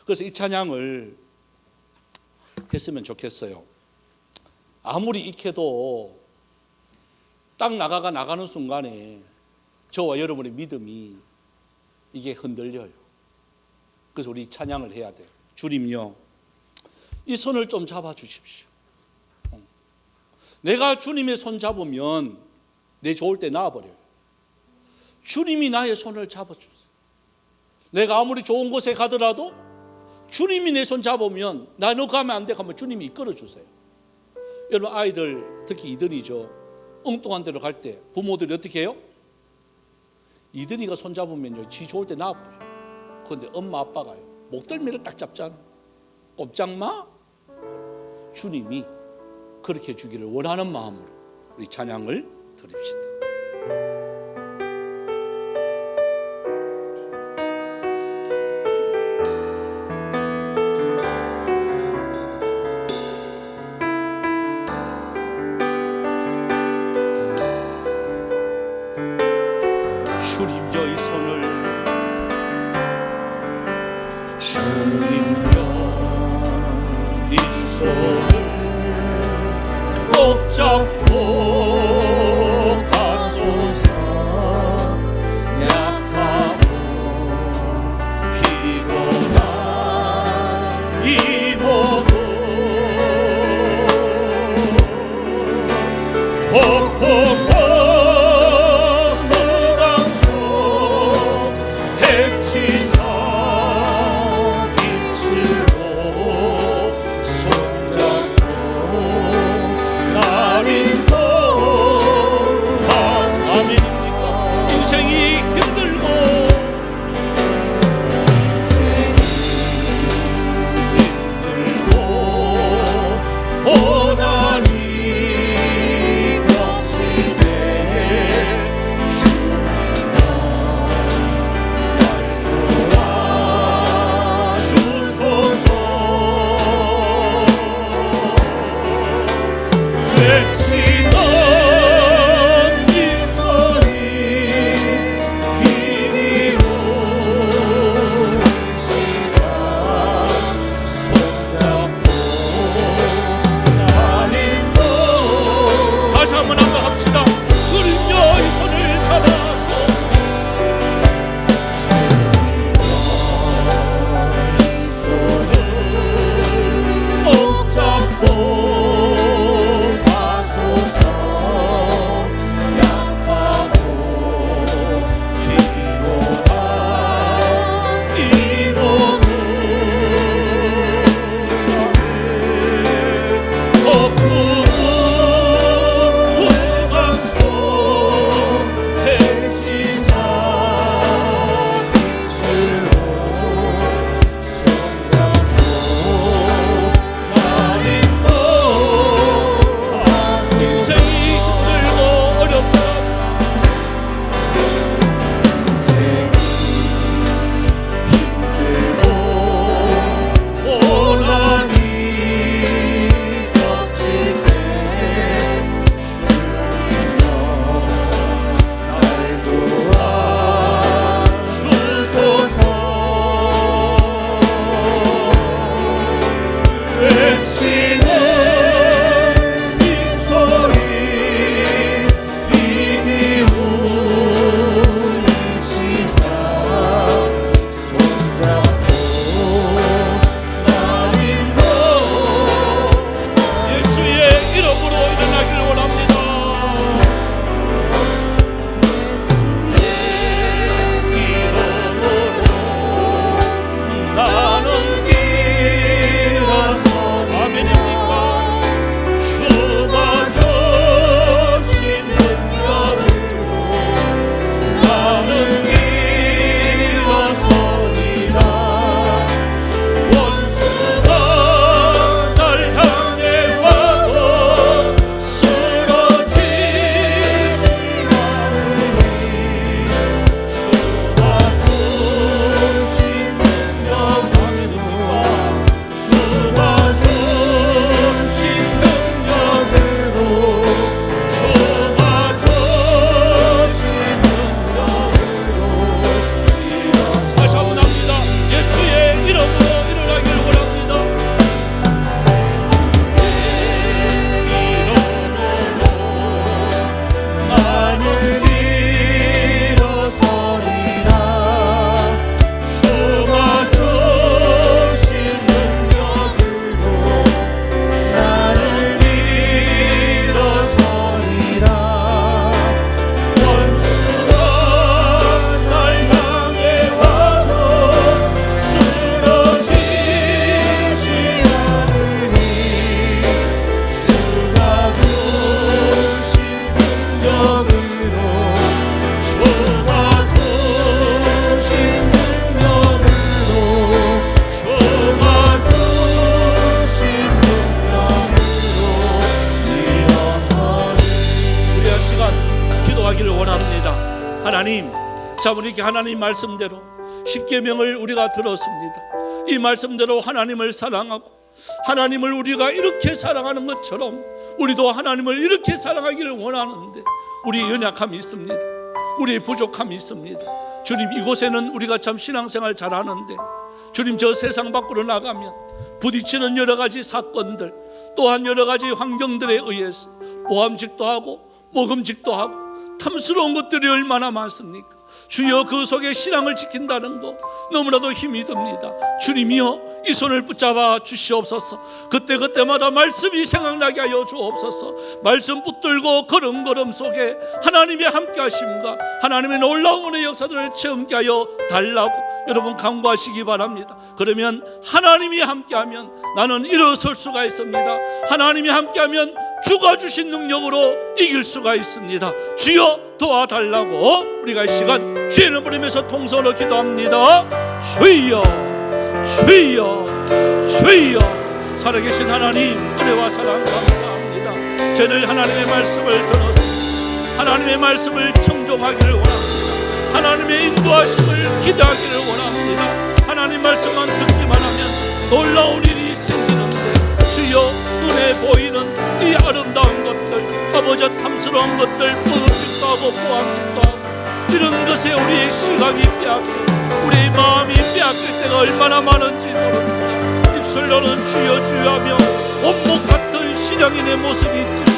그래서 이 찬양을 했으면 좋겠어요. 아무리 익혀도 딱 나가는 순간에 저와 여러분의 믿음이 이게 흔들려요. 그래서 우리 찬양을 해야 돼요. 주님요, 이 손을 좀 잡아주십시오. 내가 주님의 손 잡으면 내 좋을 때 나와버려요. 주님이 나의 손을 잡아주세요. 내가 아무리 좋은 곳에 가더라도 주님이 내 손 잡으면 나 너 가면 안 돼 하면 주님이 이끌어주세요. 여러분 아이들 특히 이든이죠. 엉뚱한 데로 갈 때 부모들이 어떻게 해요? 이든이가 손 잡으면요 지 좋을 때 나와버려요. 그런데 엄마 아빠가요 목덜미를 딱 잡잖아. 꼼짝마. 주님이 그렇게 해주기를 원하는 마음으로 우리 찬양을 드립시다. 주님여 이 손을 주님여 이 손을 꼭 잡고 가소서 약하고 피곤한 이 몸을 폭풍과 무감속 heb지사 빛으로 손잡고 나린도 가사입니까 인생이 힘들고 고난이 겹치네 주님아 날 도와주소서 외치던 이 소리 힘이 오시자 손잡고 나린도 다시 한번 합시다. 주님여 이 손을 잡아서 꼭 잡고 가소서 약하고 피곤한 이 몸을 후감속 heb지사 빛으로 손잡고 나린도 인생이 힘들고 어렵다 고난이 겹칠 때 주님여 날 도와주소서 외치는 이 소리 힘이 오시사 손잡고 나린도 예수의 이름으로 일어나길 원합니다. 나는 일어서 아멘입니까 주가 주신 능력으로 나는 일어서리라 원수가 날 향해 와도 쓰러지지 않으리 주가 주신 능력으로 주가 주신 능력으로 주가 주신 능력으로 다시 한번 합니다. 예수의 이름으로 일어나기를 원합니다. 이름으로 나는 일어서리라 주가 주신 능력으로 나는 일어서리라 원수가 날 향해 와도 쓰러지지 않으리 주가 주신 능력으로 주가 주신 능력으로 주가 주신 능력으로 일어서리 우리 한 시간 기도하기를 원합니다. 하나님 자 우리 이렇게 하나님 말씀대로 십계명을 우리가 들었습니다. 이 말씀대로 하나님을 사랑하고 하나님을 우리가 이렇게 사랑하는 것처럼 우리도 하나님을 이렇게 사랑하기를 원하는데 우리 연약함이 있습니다. 우리의 부족함이 있습니다. 주님, 이곳에는 우리가 참 신앙생활 잘하는데 주님, 저 세상 밖으로 나가면 부딪히는 여러 가지 사건들, 또한 여러 가지 환경들에 의해서 모함직도 하고 먹음직도 하고 탐스러운 것들이 얼마나 많습니까? 주여, 그 속에 신앙을 지킨다는 거 너무나도 힘이 듭니다. 주님이여, 이 손을 붙잡아 주시옵소서. 그때마다 말씀이 생각나게 하여 주옵소서. 말씀 붙들고 걸음걸음 속에 하나님의 함께 하심과 하나님의 놀라운 은혜의 역사들을 체험케 하여 달라고 여러분 간구하시기 바랍니다. 그러면 하나님이 함께하면 나는 일어설 수가 있습니다. 하나님이 함께하면 주가 주신 능력으로 이길 수가 있습니다. 주여, 도와달라고 우리가 이 시간 주의 이름을 부르면서 통성으로 기도합니다. 주여, 주여, 주여. 살아계신 하나님, 은혜와 사랑 감사합니다. 저희들 하나님의 말씀을 들어서 하나님의 말씀을 청종하기를 원합니다. 하나님의 인도하심을 기대하기를 원합니다. 하나님 말씀만 듣기만 하면 놀라운 일이 생기는데 주여, 눈에 보이는 이 아름다운 것들, 아버지 탐스러운 것들, 먹음직도 하고 보암직도 하고 이런 것에 우리의 시각이 빼앗기고 우리의 마음이 빼앗길 때가 얼마나 많은지 모릅니다. 입술로는 주여 주여 하며 원목 같은 신앙인의 모습이 있지만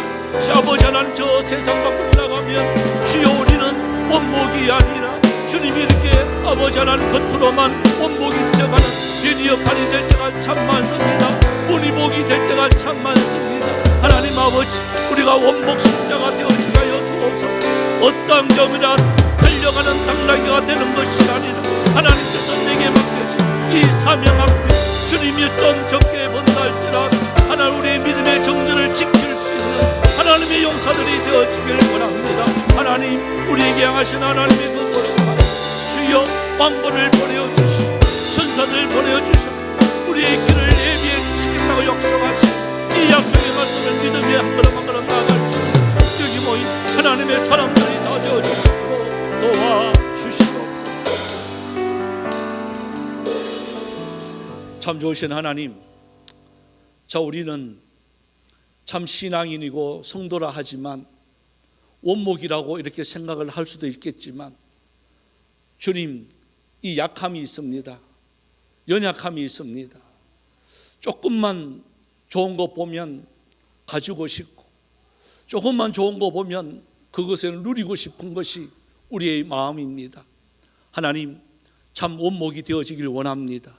아버지 하나님, 저 세상 밖으로 나가면 주여, 우리는 원목이 아니라 주님이 이렇게 아버지 하나님 겉으로만 원목이 져가는 비디오판이 될 때가 참 많습니다. 무늬복이 될 때가 참 많습니다. 하나님 아버지, 우리가 원목 신자가 되어지게 하여 주옵소서. 어떠한 경이라 달려가는 당나귀가 되는 것이 아니라 하나님께서 내게 맡겨진 이 사명 앞에 주님이 좀 적게 본다 할지라도 하나님, 우리의 믿음의 정절을 지킬 수 있는 하나님의 용사들이 되어지길 원합니다. 하나님, 우리에게 향하신 하나님의 그 노력과 주여, 왕보를 보내어주시고 천사들 보내어주셔서 우리의 길을 예비해 주시겠다고 역사하신 이 약속의 말씀을 믿음에 한 걸음 한 걸음 나아갈 수 있는 여기 모인 하나님의 사람들이 다 되어주시고 도와주시옵소서. 참 좋으신 하나님, 자, 우리는 참 신앙인이고 성도라 하지만 원목이라고 이렇게 생각을 할 수도 있겠지만 주님, 이 약함이 있습니다. 연약함이 있습니다. 조금만 좋은 거 보면 가지고 싶고 조금만 좋은 거 보면 그것을 누리고 싶은 것이 우리의 마음입니다. 하나님, 참 원목이 되어지길 원합니다.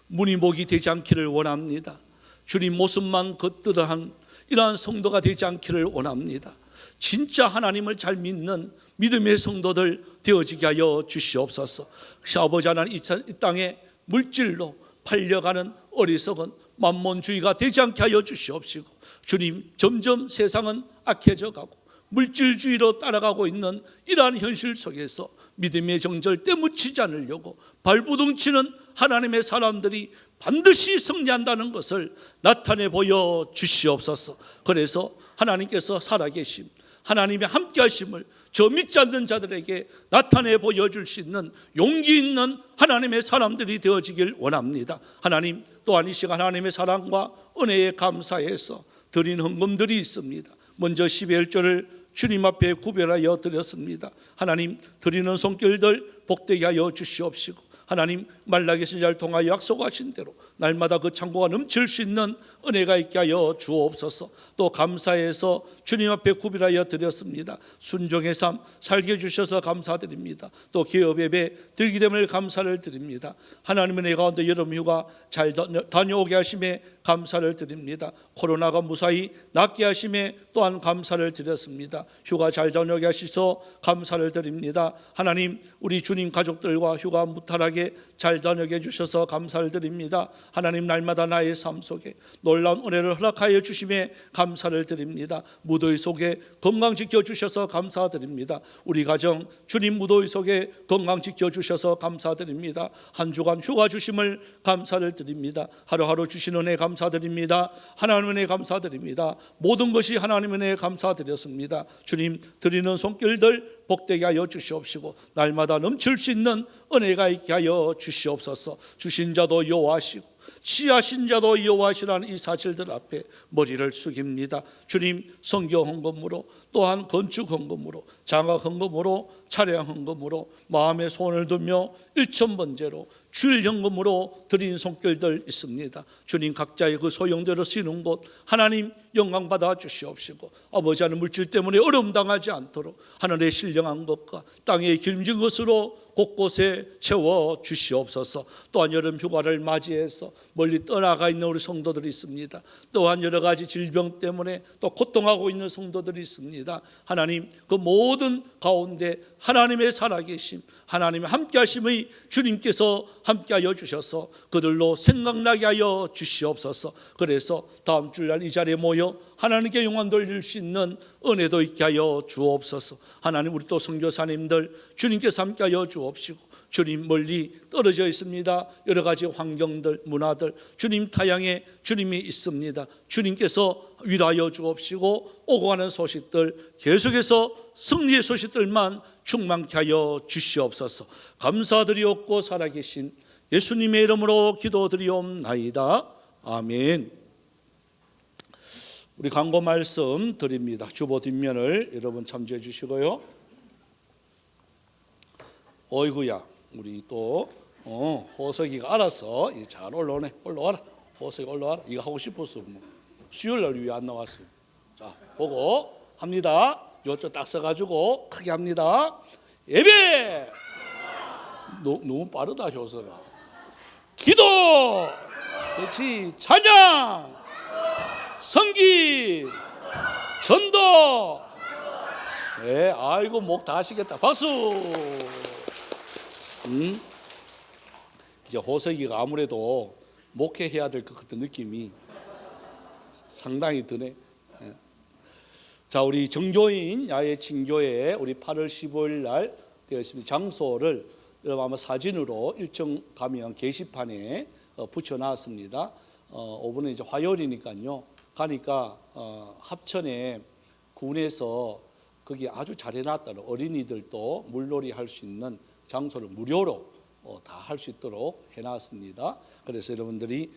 무늬목이 되지 않기를 원합니다. 주님 모습만 겉떠한 이러한 성도가 되지 않기를 원합니다. 진짜 하나님을 잘 믿는 믿음의 성도들 되어지게 하여 주시옵소서. 아버지 하나님, 이 땅에 물질로 팔려가는 어리석은 만몬주의가 되지 않게 하여 주시옵시고, 주님, 점점 세상은 악해져 가고 물질주의로 따라가고 있는 이러한 현실 속에서 믿음의 정절 떼묻히지 않으려고 발부둥치는 하나님의 사람들이 반드시 승리한다는 것을 나타내 보여 주시옵소서. 그래서 하나님께서 살아계심, 하나님의 함께하심을 저 믿지 않는 자들에게 나타내 보여줄 수 있는 용기 있는 하나님의 사람들이 되어지길 원합니다. 하나님, 또한 이 시간 하나님의 사랑과 은혜에 감사해서 드린 헌금들이 있습니다. 먼저 12일조를 주님 앞에 구별하여 드렸습니다. 하나님, 드리는 손길들 복되게 하여 주시옵시고, 하나님, 말라기 선지자를 통하여 약속하신 대로 날마다 그 창고가 넘칠 수 있는 은혜가 있게 하여 주옵소서. 또 감사해서 주님 앞에 구별하여 드렸습니다. 순종의 삶 살게 해주셔서 감사드립니다. 또 기업 예배 들기 때문에 감사를 드립니다. 하나님의 내 가운데 여름 휴가 잘 다녀오게 하심에 감사를 드립니다. 코로나가 무사히 낫게 하심에 또한 감사를 드렸습니다. 휴가 잘 다녀오게 하셔서 감사를 드립니다. 하나님, 우리 주님 가족들과 휴가 무탈하게 잘 다녀게 해주셔서 감사를 드립니다. 하나님, 날마다 나의 삶 속에 놀라운 은혜를 허락하여 주심에 감사를 드립니다. 무더위 속에 건강 지켜주셔서 감사드립니다. 우리 가정 주님 무더위 속에 건강 지켜주셔서 감사드립니다. 한 주간 휴가 주심을 감사를 드립니다. 하루하루 주시는 은혜 감사드립니다. 하나님의 은혜 감사드립니다. 모든 것이 하나님의 은혜 감사드렸습니다. 주님, 드리는 손길들 복되게 하여 주시옵시고 날마다 넘칠 수 있는 은혜가 있게 하여 주시옵소서. 주신 자도 여호와시고 지하신 자도 여호와시라는 이 사실들 앞에 머리를 숙입니다. 주님, 성경 헌금으로, 또한 건축 헌금으로, 장학 헌금으로, 차량 헌금으로, 마음에 손을 두며 1,000번째로 주일 헌금으로 드린 손길들 있습니다. 주님, 각자의 그 소용대로 쓰는 곳 하나님 영광 받아 주시옵시고, 아버지 하나님, 물질 때문에 어려움 당하지 않도록 하늘의 신령한 것과 땅에 기름진 것으로 곳곳에 채워 주시옵소서. 또한 여름 휴가를 맞이해서 멀리 떠나가 있는 우리 성도들이 있습니다. 또한 여러 가지 질병 때문에 또 고통하고 있는 성도들이 있습니다. 하나님, 그 모든 가운데 하나님의 살아계심, 하나님의 함께하심의 주님께서 함께하여 주셔서 그들로 생각나게 하여 주시옵소서. 그래서 다음 주일날 이 자리에 모여 하나님께 영광 돌릴 수 있는 은혜도 있게 하여 주옵소서. 하나님, 우리 또 선교사님들 주님께서 함께하여 주옵시고, 주님 멀리 떨어져 있습니다. 여러 가지 환경들, 문화들, 주님 타향에 주님이 있습니다. 주님께서 위로하여 주옵시고, 오고 가는 소식들 계속해서 승리의 소식들만 충만케 하여 주시옵소서. 감사드리옵고 살아계신 예수님의 이름으로 기도드리옵나이다. 아멘. 우리 광고 말씀 드립니다. 주보 뒷면을 여러분 참조해 주시고요. 어이구야, 우리 또 호석이가 알아서 잘 올라오네. 올라와라. 호석이 올라와라. 이거 하고 싶었어. 수요일날 왜 안 나왔어? 자, 보고 합니다. 요쪽 딱 써가지고 크게 합니다. 예배. 너무 빠르다 효서가. 기도. 그렇지. 찬양. 성기. 전도. 네, 아이고 목 다 하시겠다. 박수. 이제 호석이가 아무래도 목회해야 될 것 같은 느낌이 상당히 드네. 자, 우리 정교인 야외 친교회 우리 8월 15일 날 되어 있습니다. 장소를 여러분 아마 사진으로 일정 가면 게시판에 붙여놨습니다. 5분은 이제 화요일이니까요. 가니까 합천에 군에서 거기 아주 잘 해놨다는 어린이들도 물놀이 할 수 있는 장소를 무료로 다 할 수 있도록 해놨습니다. 그래서 여러분들이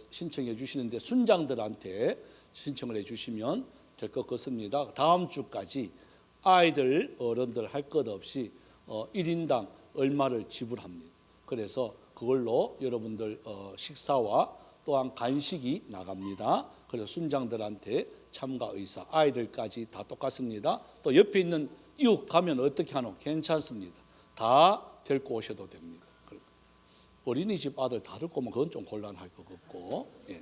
신청해 주시는데 순장들한테 신청을 해 주시면 될 것 같습니다. 다음 주까지 아이들 어른들 할 것 없이 1인당 얼마를 지불합니다. 그래서 그걸로 여러분들 식사와 또한 간식이 나갑니다. 그래서 순장들한테 참가 의사, 아이들까지 다 똑같습니다. 또 옆에 있는 이웃 가면 어떻게 하노? 괜찮습니다. 다 데리고 오셔도 됩니다. 어린이집 아들 다 데리고 오면 그건 좀 곤란할 것 같고, 예,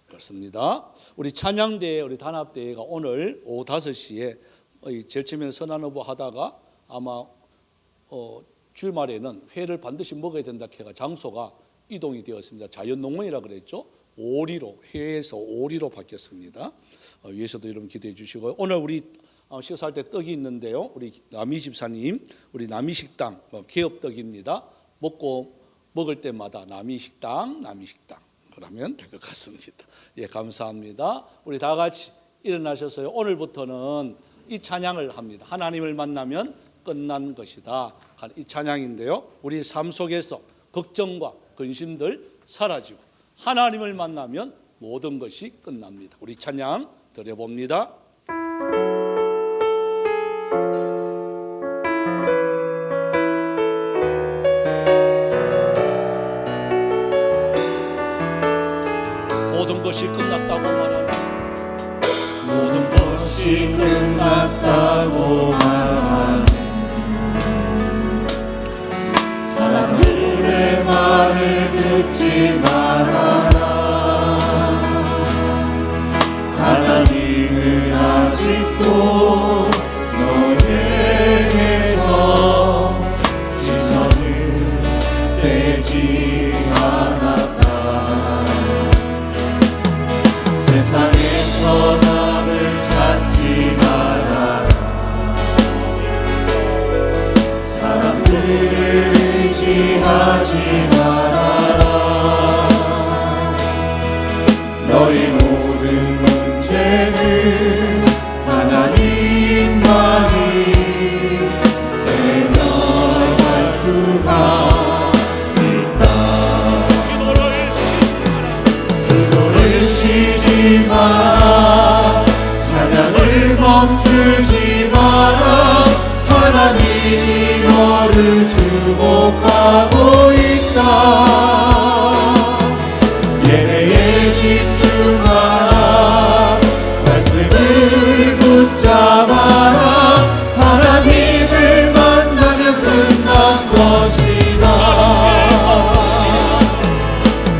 그렇습니다. 우리 찬양대회, 우리 단합대회가 오늘 오후 5시에 제일 처음에 선한어부 하다가 아마 주말에는 회를 반드시 먹어야 된다 해가 장소가 이동이 되었습니다. 자연농원이라 그랬죠. 오리로, 회에서 오리로 바뀌었습니다. 위에서도 여러분 기대해 주시고요. 오늘 우리 식사할 때 떡이 있는데요. 우리 남희 집사님, 우리 남희 식당 개업떡입니다. 먹을 때마다 남희 식당 그러면 될 것 같습니다. 예, 감사합니다. 우리 다 같이 일어나셔서요. 오늘부터는 이 찬양을 합니다. 하나님을 만나면 끝난 것이다. 이 찬양인데요. 우리 삶 속에서 걱정과 근심들 사라지고 하나님을 만나면 모든 것이 끝납니다. 우리 찬양 드려봅니다. 모든 것이 끝났다고 말하는, 모든 것이 끝났다고 말하는 사람들의 말을 듣지 말아라. 하나님은 아직도 너를 향해서 시선을 떼지 않았다. 세상에서 나를 찾지 말아라. 사람들을 의지하지 말아라. 너의 모든 문제는 하나님만이 해결할 수가 있다. 하나님이 너를 주목하고 있다. 예배에 집중하라. 말씀을 붙잡아라. 하나님을 만나면 끝난 것이다.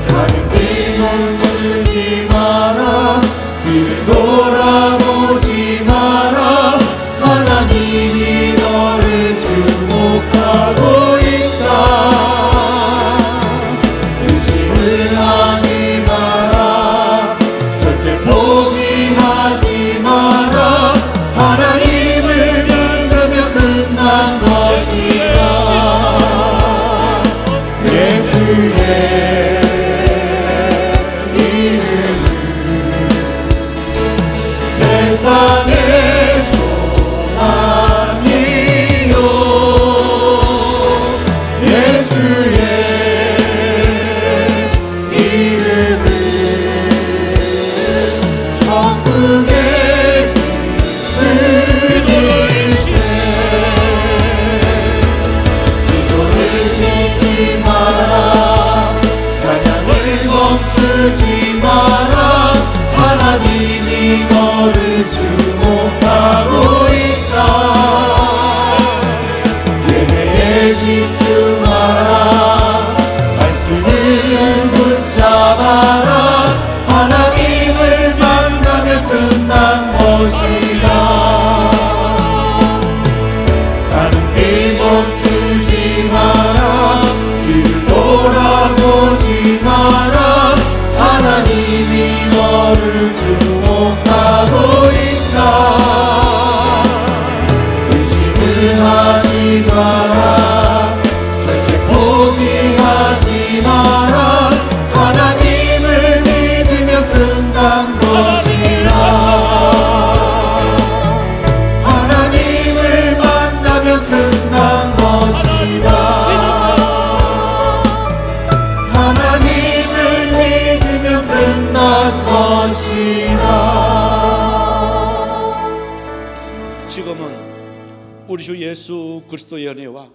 가는 길 멈추지 마라. 뒤를 돌아보지 마라. 하나님이 너를 주목하고 있다. 의심을 하지 마라. 절대 포기하지 마라. 하나님을 믿으면 끝난 것이다. 예수의 이름은 세상의 소망이요. 예수의 이름은 천국의 길이세. 기도를 멈추지 마라. 사냥을 멈추지 마라. 하나님이 너를 주목하고 있다. 예배에 집중하라. 말씀을 붙잡아라. 하나님을 만나면 끝난 것이다. 가는 길 멈추지 마라. 뒤를 돌아보지 마라. 하나님이 너를 주목하고 있다. 의심을 하지 마라. 절대 포기하지 마라. 하나님을 믿으면 끝난 것이다. 하나님을 만나면 끝난 것이다. 하나님을 믿으면 끝난 것이다. 지금은 우리 주 예수 그리스도의 은혜와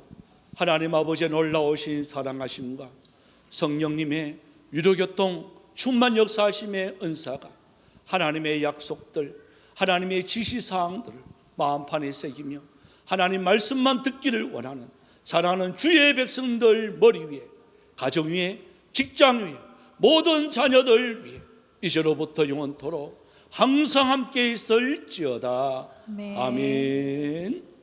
하나님 아버지의 놀라우신 사랑하심과 성령님의 위로교통 충만 역사하심의 은사가 하나님의 약속들, 하나님의 지시사항들을 마음판에 새기며 하나님 말씀만 듣기를 원하는 사랑하는 주의 백성들 머리 위에, 가정 위에, 직장 위에, 모든 자녀들 위에 이제로부터 영원토록 항상 함께 있을지어다. 아멘.